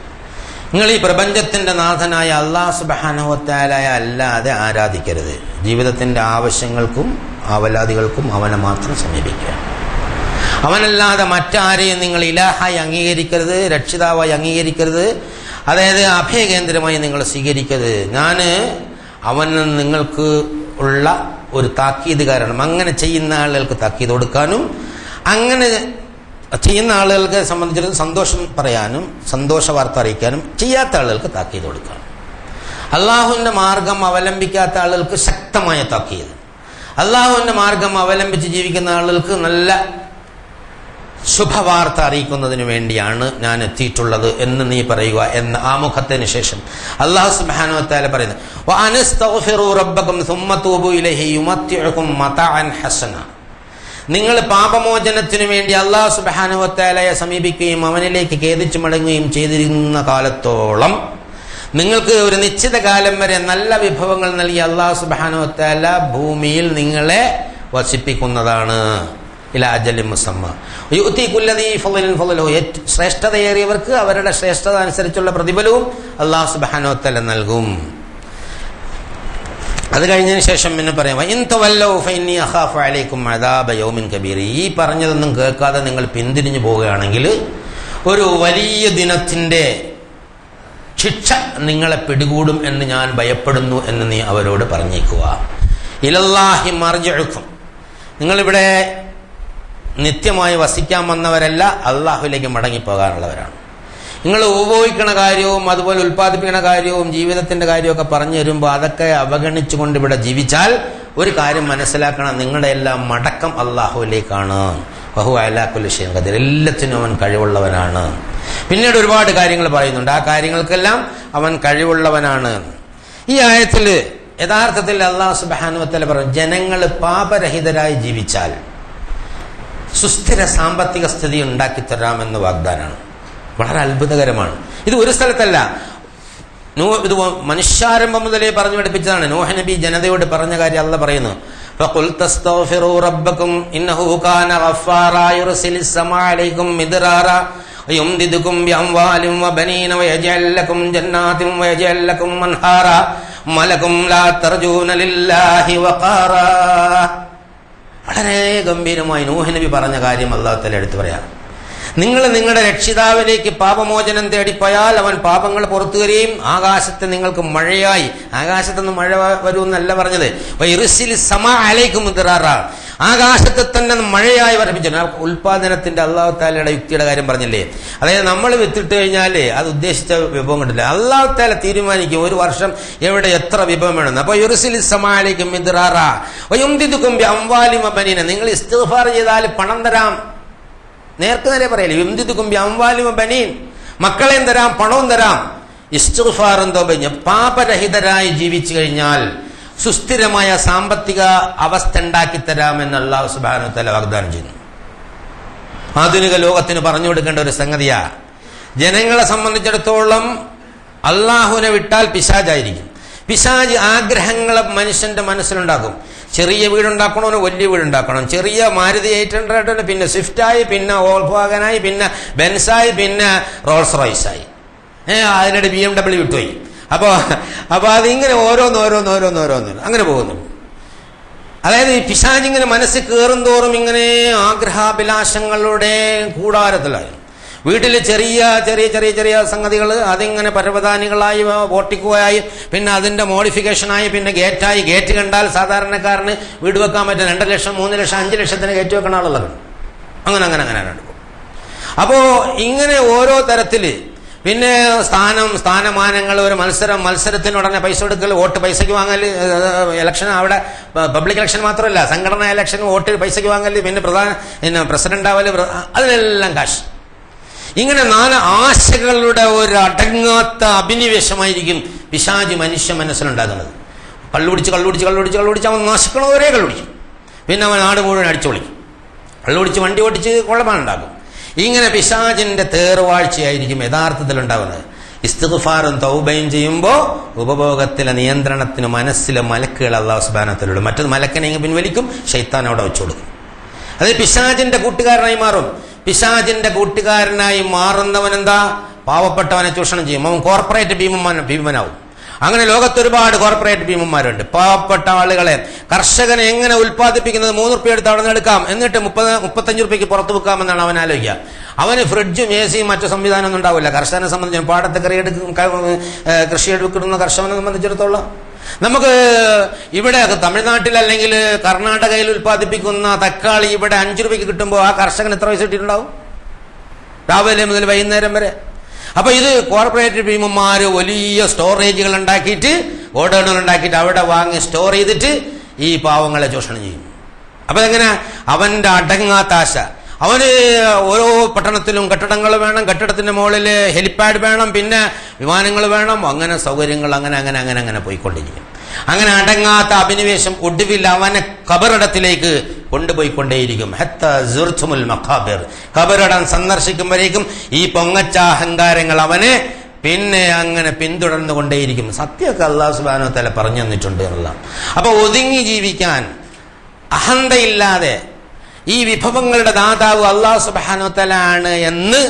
നിങ്ങൾ ഈ പ്രപഞ്ചത്തിൻ്റെ നാഥനായ അല്ലാഹു സുബ്ഹാനഹു വ തആലയെ അല്ലാതെ ആരാധിക്കരുത്. ജീവിതത്തിൻ്റെ ആവശ്യങ്ങൾക്കും ആവലാദികൾക്കും അവനെ മാത്രം സമീപിക്കുക. അവനല്ലാതെ മറ്റാരെയും നിങ്ങൾ ഇലാഹായി അംഗീകരിക്കരുത്, രക്ഷിതാവായി അംഗീകരിക്കരുത്, അതായത് അഭയകേന്ദ്രമായി നിങ്ങൾ സ്വീകരിക്കരുത്. ഞാൻ അവന് നിങ്ങൾക്ക് ഉള്ള ഒരു താക്കീത് കാരണം അങ്ങനെ ചെയ്യുന്ന ആളുകൾക്ക് താക്കീത് കൊടുക്കാനും അങ്ങനെ ചെയ്യുന്ന ആളുകൾക്ക് സംബന്ധിച്ചിടത്തോളം സന്തോഷം പറയാനും സന്തോഷ വാർത്ത അറിയിക്കാനും ചെയ്യാത്ത ആളുകൾക്ക് താക്കീത് കൊടുക്കാനും. അള്ളാഹുവിൻ്റെ മാർഗം അവലംബിക്കാത്ത ആളുകൾക്ക് ശക്തമായ താക്കീത്, അള്ളാഹുവിൻ്റെ മാർഗം അവലംബിച്ച് ജീവിക്കുന്ന ആളുകൾക്ക് നല്ല ശുഭവാർത്ത അറിയിക്കുന്നതിന് വേണ്ടിയാണ് ഞാൻ എത്തിയിട്ടുള്ളത് എന്ന് നീ പറയുക എന്ന ആമുഖത്തിന് ശേഷം അല്ലാഹു സുബ്ഹാനഹു വ തആല പറയുന്നത് വഅനസ്തഗ്ഫിറു റബ്ബക്കും സുമ്മ തൂബു ഇലൈഹി യുമത്തിഉകും മതഅൻ ഹസന. നിങ്ങൾ പാപമോചനത്തിനു വേണ്ടി അല്ലാഹു സുബ്ഹാനഹു വ തആലയെ സമീപിക്കുകയും അവനിലേക്ക് ഖേദിച്ചു മടങ്ങുകയും ചെയ്തിരുന്ന കാലത്തോളം നിങ്ങൾക്ക് ഒരു നിശ്ചിത കാലം വരെ നല്ല വിഭവങ്ങൾ നൽകി അല്ലാഹു സുബ്ഹാനഹു വ തആല ഭൂമിയിൽ നിങ്ങളെ വസിപ്പിക്കുന്നതാണ്. ഇലാ അജലിൻ മുസമ്മ യുഅതി കുല്ലദീ ഫളലിൻ ഫളലഹു. ശ്രേഷ്ഠതയേറിയവർക്ക് അവരുടെ ശ്രേഷ്ഠത അനുസരിച്ചുള്ള പ്രതിഫലവും അല്ലാഹു സുബ്ഹാനഹു വ തആല നൽകും. അത് കഴിഞ്ഞതിന് ശേഷം പിന്നെ പറയാം ഇൻ തവല്ലൗ ഫഇന്നി അഖാഫു അലൈക്കും അദാബ യൗമിൻ കബീർ. ഈ പറഞ്ഞതൊന്നും കേൾക്കാതെ നിങ്ങൾ പിന്തിരിഞ്ഞു പോവുകയാണെങ്കിൽ ഒരു വലിയ ദിനത്തിൻ്റെ ശിക്ഷ നിങ്ങളെ പിടികൂടും എന്ന് ഞാൻ ഭയപ്പെടുന്നു എന്ന് നീ അവരോട് പറഞ്ഞേക്കുക. ഇലല്ലാഹി മർജിഉക്കും. നിങ്ങളിവിടെ നിത്യമായി വസിക്കാൻ വന്നവരല്ല, അള്ളാഹുവിലേക്ക് മടങ്ങിപ്പോകാനുള്ളവരാണ്. നിങ്ങൾ ഉപഭോഗിക്കണ കാര്യവും അതുപോലെ ഉൽപ്പാദിപ്പിക്കുന്ന കാര്യവും ജീവിതത്തിൻ്റെ കാര്യമൊക്കെ പറഞ്ഞു തരുമ്പോൾ അതൊക്കെ അവഗണിച്ചുകൊണ്ട് ഇവിടെ ജീവിച്ചാൽ ഒരു കാര്യം മനസ്സിലാക്കണം, നിങ്ങളുടെ എല്ലാം മടക്കം അള്ളാഹുവിലേക്കാണ്. വഹു അലാ കുല്ലി ഷൈഇൻ ഖദീർ. എല്ലാത്തിനും അവൻ കഴിവുള്ളവനാണ്. പിന്നീട് ഒരുപാട് കാര്യങ്ങൾ പറയുന്നുണ്ട്, ആ കാര്യങ്ങൾക്കെല്ലാം അവൻ കഴിവുള്ളവനാണ്. ഈ ആയത്തിൽ യഥാർത്ഥത്തിൽ അല്ലാഹു സുബ്ഹാനഹു വ തആല പറഞ്ഞു, ജനങ്ങൾ പാപരഹിതരായി ജീവിച്ചാൽ സുസ്ഥിര സാമ്പത്തിക സ്ഥിതി ഉണ്ടാക്കി തരാമെന്ന് വാഗ്ദാനമാണ്. വളരെ അത്ഭുതകരമാണ്. ഇത് ഒരു സ്ഥലത്തല്ല, ഇത് മനുഷ്യാരംഭം മുതലേ പറഞ്ഞു പഠിപ്പിച്ചതാണ്. നൂഹ് നബി ജനതയോട് പറഞ്ഞ കാര്യം അല്ലാഹ് പറയുന്നു, ഫഖുൽ തസ്തഗ്ഫിറൂ റബ്ബക്കും ഇന്നഹു കാന ഗഫാറാ യുർസിലിസ് സമാഅ അലൈക്കും മിദ്റാറാ വയംദിദുകും ബിഅംവാലിൻ വബനീന വയജഅൽ ലക്കും ജന്നാത്തിൻ വയജഅൽ ലക്കും അൻഹാറാ മലകും ലാ തർജൂന ലില്ലാഹി വഖാറാ. വളരെ ഗംഭീരമായി നൂഹ് നബി പറഞ്ഞ കാര്യം അല്ലാഹു തആല എടുത്തു പറയാം. നിങ്ങൾ നിങ്ങളുടെ രക്ഷിതാവിലേക്ക് പാപമോചനം തേടിപ്പോയാൽ അവൻ പാപങ്ങൾ പുറത്തു വരികയും ആകാശത്ത് നിങ്ങൾക്ക് മഴയായി, ആകാശത്തുനിന്ന് മഴ വരുമെന്നല്ല പറഞ്ഞത്, ആകാശത്ത് തന്നെ മഴയായി വർഷിപ്പിച്ചു. ഉൽപാദനത്തിന്റെ അല്ലാഹു തആലയുടെ യുക്തിയുടെ കാര്യം പറഞ്ഞില്ലേ? അതായത് നമ്മൾ വിത്തിട്ട് കഴിഞ്ഞാൽ അത് ഉദ്ദേശിച്ച വിഭവം കിട്ടില്ല. അല്ലാഹു തആല തീരുമാനിക്കും ഒരു വർഷം എവിടെ എത്ര വിഭവം വേണമെന്ന്. അപ്പൊ നിങ്ങൾ ഇസ്തിഗ്ഫാർ ചെയ്താൽ പണം തരാം. നേർക്ക് നേരെ പറയല്ലേ, യുംദിദുകും ബിഅംവാലിൻ വബനീൻ, മക്കളെയും തരാം പണവും തരാം. ഇസ്തിഗ്ഫാറും തൗബയും പാപരഹിതരായി ജീവിച്ചു കഴിഞ്ഞാൽ സുസ്ഥിരമായ സാമ്പത്തിക അവസ്ഥ ഉണ്ടാക്കി തരാമെന്ന് അല്ലാഹു സുബ്ഹാനഹു വ തആല വാഗ്ദാനം ചെയ്യുന്നു. ആധുനിക ലോകത്തിന് പറഞ്ഞു കൊടുക്കേണ്ട ഒരു സംഗതിയാ. ജനങ്ങളെ സംബന്ധിച്ചിടത്തോളം അള്ളാഹുവിനെ വിട്ടാൽ പിശാചായിരിക്കും. പിശാച് ആഗ്രഹങ്ങളെ മനുഷ്യന്റെ മനസ്സിലുണ്ടാക്കും. ചെറിയ വീടുണ്ടാക്കണോ വലിയ വീടുണ്ടാക്കണം, ചെറിയ മാരുതി 800 പിന്നെ സ്വിഫ്റ്റായി, പിന്നെ വോൾസ്വാഗനായി, പിന്നെ ബെൻസായി, പിന്നെ റോൾസ് റോയ്സായി, അതിനിടെ BMW വിട്ടുപോയി. അപ്പോൾ അതിങ്ങനെ ഓരോന്നോരോന്ന് അങ്ങനെ പോകുന്നു. അതായത് ഈ പിശാചിങ്ങനെ മനസ്സിൽ കയറും തോറും ഇങ്ങനെ ആഗ്രഹാഭിലാഷങ്ങളുടെ കൂടാരത്തിലായി. വീട്ടിൽ ചെറിയ ചെറിയ ചെറിയ ചെറിയ സംഗതികൾ അതിങ്ങനെ പരവതാനികളായി പോർട്ടിക്കോയായി, പിന്നെ അതിന്റെ മോഡിഫിക്കേഷനായി, പിന്നെ ഗേറ്റായി. ഗേറ്റ് കണ്ടാൽ സാധാരണക്കാരന് വീട് വെക്കാൻ പറ്റും 2 ലക്ഷം 3 ലക്ഷം 5 ലക്ഷത്തിന് ഗേറ്റ് വെക്കണ ആളുള്ളത്. അങ്ങനെ അപ്പോ ഇങ്ങനെ ഓരോ തരത്തില്. പിന്നെ സ്ഥാനമാനങ്ങൾ, ഒരു മത്സരത്തിന് ഉടനെ പൈസ കൊടുക്കൽ, വോട്ട് പൈസയ്ക്ക് വാങ്ങൽ, ഇലക്ഷൻ അവിടെ പബ്ലിക് ഇലക്ഷൻ മാത്രമല്ല സംഘടനാ ഇലക്ഷൻ വോട്ട് പൈസയ്ക്ക് വാങ്ങൽ, പിന്നെ പ്രസിഡന്റ് ആവല്, അതിനെല്ലാം കാശ്. ഇങ്ങനെ 4 ആശകളുടെ ഒരു അടങ്ങാത്ത അഭിനിവേശമായിരിക്കും പിശാചി മനുഷ്യ മനസ്സിലുണ്ടാകുന്നത്. കള്ളുപിടിച്ച് അവൻ നശിക്കണവരെ കള്ളുപിടിക്കും. പിന്നെ അവൻ നാട് മുഴുവൻ അടിച്ചൊളിക്കും. കള്ളുപിടിച്ച് വണ്ടി ഓടിച്ച് കൊള്ളമാനുണ്ടാകും. ഇങ്ങനെ പിശാചിന്റെ തേർവാഴ്ചയായിരിക്കും യഥാർത്ഥത്തിൽ ഉണ്ടാകുന്നത്. ഇസ്തിഗ്ഫാറും തൗബയും ചെയ്യുമ്പോൾ ഉപഭോഗത്തിലെ നിയന്ത്രണത്തിന് മനസ്സിലെ മലക്കുകൾ അല്ലാഹു സുബ്ഹാനഹു വ തആല മറ്റൊരു മലക്കിനെ പിൻവലിക്കും, ശൈത്താൻ അവിടെ വെച്ചു കൊടുക്കും. അത് പിശാചിന്റെ കൂട്ടുകാരനായി മാറും. പിശാചിന്റെ കൂട്ടുകാരനായി മാറുന്നവൻ എന്താ? പാവപ്പെട്ടവനെ ചൂഷണം ചെയ്യും. അവൻ കോർപ്പറേറ്റ് ഭീമനാവും. അങ്ങനെ ലോകത്തൊരുപാട് കോർപ്പറേറ്റ് ഭീമന്മാരുണ്ട്. പാവപ്പെട്ട ആളുകളെ, കർഷകനെ എങ്ങനെ ഉൽപ്പാദിപ്പിക്കുന്നത് 3 റുപ്യ എടുത്ത് അവിടെ നിന്ന് എടുക്കാം, എന്നിട്ട് 35 റുപ്യക്ക് പുറത്തു വെക്കാമെന്നാണ് അവൻ ആലോചിക്കുക. അവന് ഫ്രിഡ്ജും AC മറ്റു സംവിധാനമൊന്നും ഉണ്ടാവില്ല. കർഷകനെ സംബന്ധിച്ച് പാടത്ത് കൃഷി എടുക്കുന്ന കർഷകനെ സംബന്ധിച്ചിടത്തോളം നമുക്ക് ഇവിടെ തമിഴ്നാട്ടിൽ അല്ലെങ്കിൽ കർണാടകയിൽ ഉൽപ്പാദിപ്പിക്കുന്ന തക്കാളി ഇവിടെ 5 രൂപയ്ക്ക് കിട്ടുമ്പോൾ ആ കർഷകൻ എത്ര പൈസ കിട്ടിയിട്ടുണ്ടാവും? രാവിലെ മുതൽ വൈകുന്നേരം വരെ. അപ്പൊ ഇത് കോർപ്പറേറ്റ് ഭീമന്മാര് വലിയ സ്റ്റോറേജുകൾ ഉണ്ടാക്കിയിട്ട്, ഗോഡൌണുകൾ ഉണ്ടാക്കിയിട്ട് അവിടെ വാങ്ങി സ്റ്റോർ ചെയ്തിട്ട് ഈ പാവങ്ങളെ ചൂഷണം ചെയ്യും. അപ്പൊ എങ്ങനെ? അവന്റെ അടങ്ങാത്ത ആശ. അവന് ഓരോ പട്ടണത്തിലും കെട്ടിടങ്ങൾ വേണം, കെട്ടിടത്തിന്റെ മുകളിൽ ഹെലിപ്പാഡ് വേണം, പിന്നെ വിമാനങ്ങൾ വേണം, അങ്ങനെ സൗകര്യങ്ങൾ അങ്ങനെ പോയിക്കൊണ്ടിരിക്കും. അങ്ങനെ അടങ്ങാത്ത അഭിനിവേശം ഒടുവിൽ അവനെ ഖബറിടത്തിലേക്ക് കൊണ്ടുപോയിക്കൊണ്ടേയിരിക്കും. ഹത്താ സുർതുമുൽ മഖാബിർ, ഖബറിടം സന്ദർശിക്കുമ്പോഴേക്കും ഈ പൊങ്ങച്ച അഹങ്കാരങ്ങൾ അവനെ പിന്നെ അങ്ങനെ പിന്തുടർന്നു കൊണ്ടേയിരിക്കും. സത്യമൊക്കെ അല്ലാഹു സുബ്ഹാനഹു വ തആല പറഞ്ഞു തന്നിട്ടുണ്ട് എന്നുള്ള. അപ്പൊ ഒതുങ്ങി ജീവിക്കാൻ, അഹന്തയില്ലാതെ ഈ വിഭവങ്ങളുടെ ദാതാവ് അല്ലാഹു സുബ്ഹാനഹു വ തആല ആണ് എന്ന്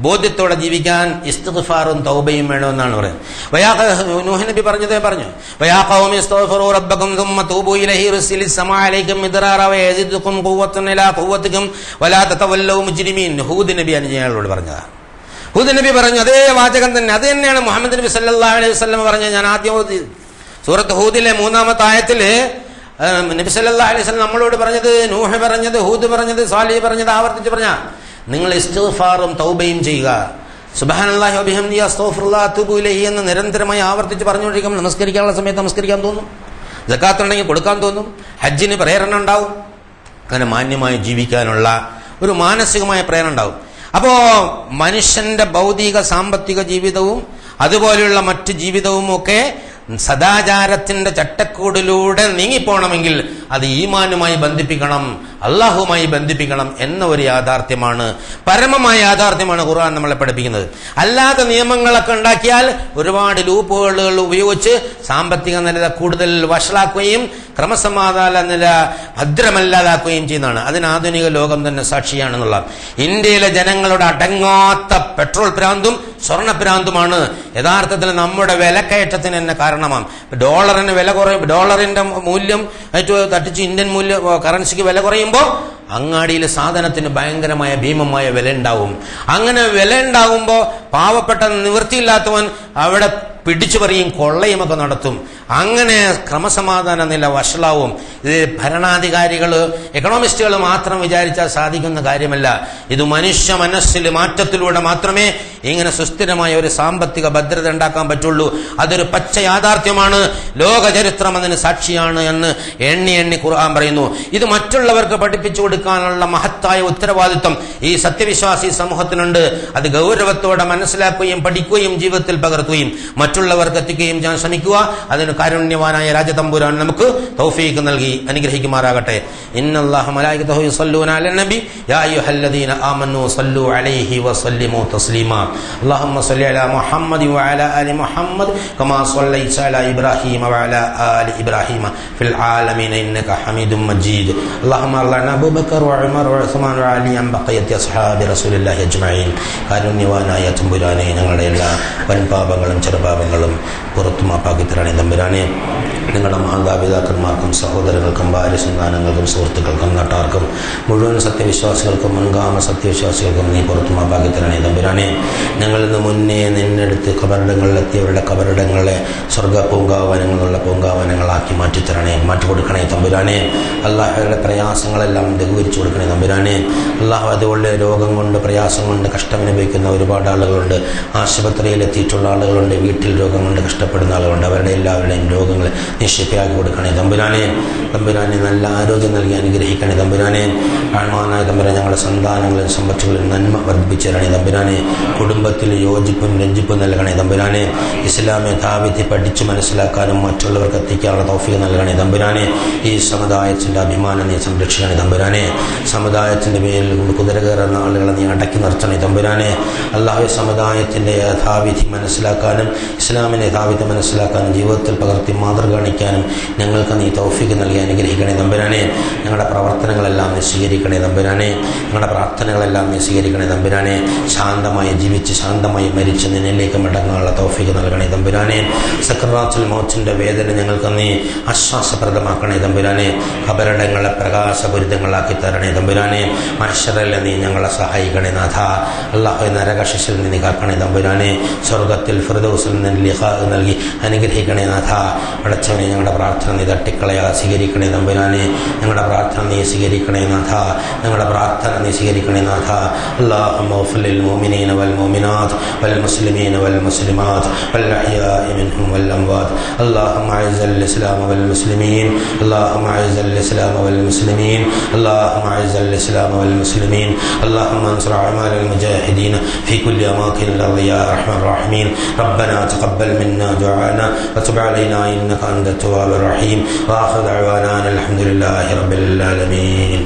ബോധ്യത്തോടെ ജീവിക്കാൻ ഇസ്തിഗ്ഫാറും തൗബയും വേണമെന്നാണ് പറയുന്നത്. നൂഹ് നബി പറഞ്ഞു, വയാ ഖൗമി ഇസ്തഗ്ഫിറൂ റബ്ബക്കും സുമ്മ തൂബൂ ഇലൈഹി യുർസിലിസ് സമാഅ അലൈക്കും മിദ്റാറാ വയസിദുകും ഖുവ്വത്തൻ ഇലാ ഖുവ്വതികും വലാ തതവല്ലൂ മുജ്രിമീൻ. ഹൂദ് നബി അനുജങ്ങളോട് പറഞ്ഞതാ. ഹൂദ് നബി പറഞ്ഞു അതേ വാചകം തന്നെ. അത് തന്നെയാണ് മുഹമ്മദ് നബി സല്ലല്ലാഹു അലൈഹി വസല്ലം പറഞ്ഞത്. ഞാൻ ആദ്യം സൂറത്ത് ഹൂദിലെ 3-ാമത്തെ ആയത്തില് നബി സല്ലല്ലാഹു അലൈഹി വസല്ലം നമ്മളോട് പറഞ്ഞത്, നൂഹ് പറഞ്ഞത്, ഹൂദ് പറഞ്ഞത്, സാലിഹ് പറഞ്ഞത് ആവർത്തിച്ച് പറഞ്ഞ, നിങ്ങൾ ഇസ്തിഗ്ഫാറും തൗബയും ചെയ്യുക. സുബ്ഹാനല്ലാഹി വബിഹംദിഹി അസ്തഗ്ഫിറുല്ലാഹ അത്തൂബു ഇലൈഹി എന്ന് നിരന്തരമായി ആവർത്തിച്ച് പറഞ്ഞുകൊണ്ടിരിക്കും. നമസ്കരിക്കാനുള്ള സമയത്ത് നമസ്കരിക്കാൻ തോന്നും, സകാത്ത് ഉണ്ടെങ്കിൽ കൊടുക്കാൻ തോന്നും, ഹജ്ജിന് പ്രേരണ ഉണ്ടാവും. അങ്ങനെ മാന്യമായി ജീവിക്കാനുള്ള ഒരു മാനസികമായ പ്രേരണ ഉണ്ടാവും. അപ്പോ മനുഷ്യന്റെ ഭൗതിക സാമ്പത്തിക ജീവിതവും അതുപോലെയുള്ള മറ്റ് ജീവിതവും ഒക്കെ സദാചാരത്തിന്റെ ചട്ടക്കൂടിലൂടെ നീങ്ങിപ്പോണമെങ്കിൽ അത് ഈമാനുമായി ബന്ധിപ്പിക്കണം, അള്ളാഹുമായി ബന്ധിപ്പിക്കണം എന്ന ഒരു യാഥാർത്ഥ്യമാണ്, പരമമായ യാഥാർത്ഥ്യമാണ് ഖുർആൻ നമ്മളെ പഠിപ്പിക്കുന്നത്. അല്ലാത്ത നിയമങ്ങളൊക്കെ ഉണ്ടാക്കിയാൽ ഒരുപാട് ലൂപ്പുകൾ ഉപയോഗിച്ച് സാമ്പത്തിക നില കൂടുതൽ വഷളാക്കുകയും ക്രമസമാധാന നില ഭദ്രമല്ലാതാക്കുകയും ചെയ്യുന്നതാണ്. അതിന് ആധുനിക ലോകം തന്നെ സാക്ഷിയാണെന്നുള്ള. ഇന്ത്യയിലെ ജനങ്ങളുടെ അടങ്ങാത്ത പെട്രോൾ ഭ്രാന്തും സ്വർണ്ണ ഭ്രാന്തുമാണ് യഥാർത്ഥത്തിൽ നമ്മുടെ വിലക്കയറ്റത്തിന് തന്നെ കാരണമാണ്. ഡോളറിന് വില ഡോളറിന്റെ മൂല്യം ഏറ്റവും തട്ടിച്ച് ഇന്ത്യൻ കറൻസിക്ക് വില കുറയുമ്പോൾ അങ്ങാടിയിൽ സാധനത്തിന് ഭയങ്കരമായ ഭീമമായ വില ഉണ്ടാവും. അങ്ങനെ വില ഉണ്ടാകുമ്പോൾ പാവപ്പെട്ട നിവൃത്തിയില്ലാത്തവൻ അവിടെ പിടിച്ചു പറയും, കൊള്ളയും ഒക്കെ നടത്തും. അങ്ങനെ ക്രമസമാധാന നില വഷളാവും. ഇത് ഭരണാധികാരികൾ, എക്കണോമിസ്റ്റുകൾ മാത്രം വിചാരിച്ചാൽ സാധിക്കുന്ന കാര്യമല്ല. ഇത് മനുഷ്യ മനസ്സിൽ മാറ്റത്തിലൂടെ മാത്രമേ ഇങ്ങനെ സുസ്ഥിരമായ ഒരു സാമ്പത്തിക ഭദ്രത ഉണ്ടാക്കാൻ പറ്റുള്ളൂ. അതൊരു പച്ച യാഥാർത്ഥ്യമാണ്. ലോക ചരിത്രം അതിന് സാക്ഷിയാണ് എന്ന് എണ്ണി എണ്ണി ഖുർആൻ പറയുന്നു. ഇത് മറ്റുള്ളവർക്ക് പഠിപ്പിച്ചു കൊടുക്കാനുള്ള മഹത്തായ ഉത്തരവാദിത്വം ഈ സത്യവിശ്വാസി സമൂഹത്തിനുണ്ട്. അത് ഗൗരവത്തോടെ മനസ്സിലാക്കുകയും പഠിക്കുകയും ജീവിതത്തിൽ പകർത്തുകയും മറ്റുള്ളവർക്ക് എത്തിക്കുകയും ഞാൻ ശ്രമിക്കുക. അതിന് കാരുണ്യവാനായ രാജതമ്പുരാൻ നമുക്ക് തൗഫീഖ് നൽകി അനുഗ്രഹിക്കുമാറാകട്ടെ. ഇന്നല്ലാഹ മലായികതഹു യുസല്ലൂന അലൻ നബി യാ അയ്യുഹല്ലദീന ആമനൂ സല്ലു അലൈഹി വസല്ലിമു തസ്ലീമാ. അല്ലാഹുമ്മ സ്വല്ലി അലാ മുഹമ്മദി വഅലാ ആലി മുഹമ്മദ് കമാ സ്വല്ലൈത അലാ ഇബ്രാഹീമ വഅലാ ആലി ഇബ്രാഹീമ ഫിൽ ആലമീന ഇന്നക ഹമീദും മജീദ്. അല്ലാഹുമ്മ അർളന അബൂബക്കർ വഉമർ വഉസ്മാൻ വഅലി ബഖിയത്തി അസ്ഹാബി റസൂലില്ലാഹി അജ്മഈൻ. കാരുണ്യവാനായ തമ്പുരാനെ, ഞങ്ങളുടെ എല്ലാ വൻപാപങ്ങളും ചെറുപാപങ്ങളും പുറത്തു മാപ്പാക്കി തരണേ തമ്പുരാനെ. നിങ്ങളുടെ മാതാപിതാക്കന്മാർക്കും സഹോദരങ്ങൾക്കും ഭാര്യ സന്താനങ്ങൾക്കും സുഹൃത്തുക്കൾക്കും നാട്ടാർക്കും മുഴുവൻ സത്യവിശ്വാസികൾക്കും മുൻഗാമ സത്യവിശ്വാസികൾക്കും നീ പുറത്തു മാപ്പാക്കി തരണേ തമ്പുരാനെ. ഞങ്ങളിൽ നിന്ന് മുന്നേ നിന്നെടുത്ത് കബറിടങ്ങളിലെത്തിയവരുടെ കബറിടങ്ങളെ സ്വർഗ പൂങ്കാവനങ്ങളുള്ള പൂങ്കാവനങ്ങളാക്കി മാറ്റിക്കൊടുക്കണേ തമ്പുരാനെ. അള്ളാഹുയുടെ പ്രയാസങ്ങളെല്ലാം ലഘൂകരിച്ചു കൊടുക്കണേ തമ്പുരാനെ. അള്ളാഹു അതുകൊണ്ട് രോഗം കൊണ്ട് പ്രയാസം കൊണ്ട് കഷ്ടമനുഭവിക്കുന്ന ഒരുപാട് ആളുകളുണ്ട്. ആശുപത്രിയിൽ എത്തിയിട്ടുള്ള ആളുകളുണ്ട്. വീട്ടിൽ രോഗം കൊണ്ട് കഷ്ടപ്പെടുന്ന ആളുകളുണ്ട്. അവരുടെ എല്ലാവരുടെയും രോഗങ്ങൾ നിശ്ചയിപ്പാക്കി കൊടുക്കണേ തമ്പുരാനെ. തമ്പുരാനെ നല്ല ആരോഗ്യം നൽകി അനുഗ്രഹിക്കണേ തമ്പുരാനെ. ആത്മാനായ തമ്പുരാൻ ഞങ്ങളുടെ സന്താനങ്ങളിലും സമ്പത്തുകളിലും നന്മ വർദ്ധിപ്പിച്ചു തരണേ തമ്പുരാനെ. കുടുംബത്തിൽ യോജിപ്പും രഞ്ജിപ്പും നൽകണേ തമ്പുരാനെ. ഇസ്ലാമെ ധാവിധി പഠിച്ചു മനസ്സിലാക്കാനും മറ്റുള്ളവർക്ക് എത്തിക്കാനുള്ള തൗഫീഖ് നൽകണേ തമ്പുരാനെ. ഈ സമുദായത്തിന്റെ അഭിമാനം നീ സംരക്ഷിക്കണേ തമ്പുരാനെ. സമുദായത്തിന്റെ പേരിൽ കുതിര കയറുന്ന ആളുകളെ നീ അടക്കി നിർത്തണേ തമ്പുരാനെ. അല്ലാഹു സമുദായത്തിന്റെ യഥാവിധി മനസ്സിലാക്കാനും ഇസ്ലാമിന്റെ യഥാവിധി മനസ്സിലാക്കാനും ജീവിതത്തിൽ പകർത്തി മാതൃക കാണിക്കാനും ഞങ്ങൾക്ക് നീ തൗഫീഖ് നൽകി അനുഗ്രഹിക്കണേ തമ്പുരാനെ. ഞങ്ങളുടെ പ്രവർത്തനങ്ങളെല്ലാം നീ സ്വീകരിക്കണേ തമ്പുരാനെ. ഞങ്ങളുടെ പ്രാർത്ഥനകളെല്ലാം നീ സ്വീകരിക്കണേ തമ്പുരാനെ. ശാന്തമായി ജീവിച്ച് ശാന്തമായി മരിച്ച് നിന്നിലേക്ക് മടങ്ങാനുള്ള തൗഫീഖ് നൽകണേ തമ്പുരാനെ. സക്രാത്തുൽ മൗത്തിന്റെ വേദന ഞങ്ങൾക്ക് നീ ആശ്വാസപ്രദമാക്കണേ തമ്പുരാനെ. ഖബറിടങ്ങളെ പ്രകാശപൂരിതങ്ങളാക്കി തരണേ തമ്പുരാനെ. മഹ്ശറിൽ നീ ഞങ്ങളെ സഹായിക്കണേ നാഥ. അല്ലാഹു നരകശിക്ഷയിൽ നീ കാക്കണേ തമ്പുരാനെ. സ്വർഗത്തിൽ ഫിർദൗസിൽ ലിഖാ നൽകി അനുഗ്രഹിക്കണേ നാഥ. അടച്ചവനെ, ഞങ്ങളുടെ പ്രാർത്ഥന നീ തട്ടിക്കളയാ സ്വീകരിക്കണേ തമ്പുരാനെ. ഞങ്ങളുടെ പ്രാർത്ഥന നീ സ്വീകരിക്കണേ നാഥ. ഞങ്ങളുടെ പ്രാർത്ഥന നീ സ്വീകരിക്കണേ നാഥ. അല്ലാഹുമ്മ ഗ്ഫിർ ലിൽ മുഅ്മിനീന വൽ മുഅ്മിനാത്ത് വൽ മുസ്ലിമീന വൽ മുസ്ലിമാത്ത് വൽ അഹ്യാഇ മിൻഹും വൽ അംവാത്ത്. അല്ലാഹുമ്മ അഇസ്സൽ ഇസ്ലാമ വൽ മുസ്ലിമീൻ. അല്ലാഹുമ്മ അഇസ്സൽ ഇസ്ലാമ വൽ മുസ്ലിമീൻ. അല്ലാഹുമ്മ അഇസ്സൽ ഇസ്ലാമ വൽ മുസ്ലിമീൻ. അല്ലാഹുമ്മ അൻസുർ അഅമാലൽ മുജാഹിദീൻ ഫീ കുല്ലി അമാകിനിൽ അർളി യാ അർഹമർ റഹീമീൻ. റബ്ബനാ തഖബ്ബൽ മിന്നാ ദുആനാ വതുബ് അലൈനാ إنك أنت التواب الرحيم وآخر دعوانا الحمد لله رب العالمين.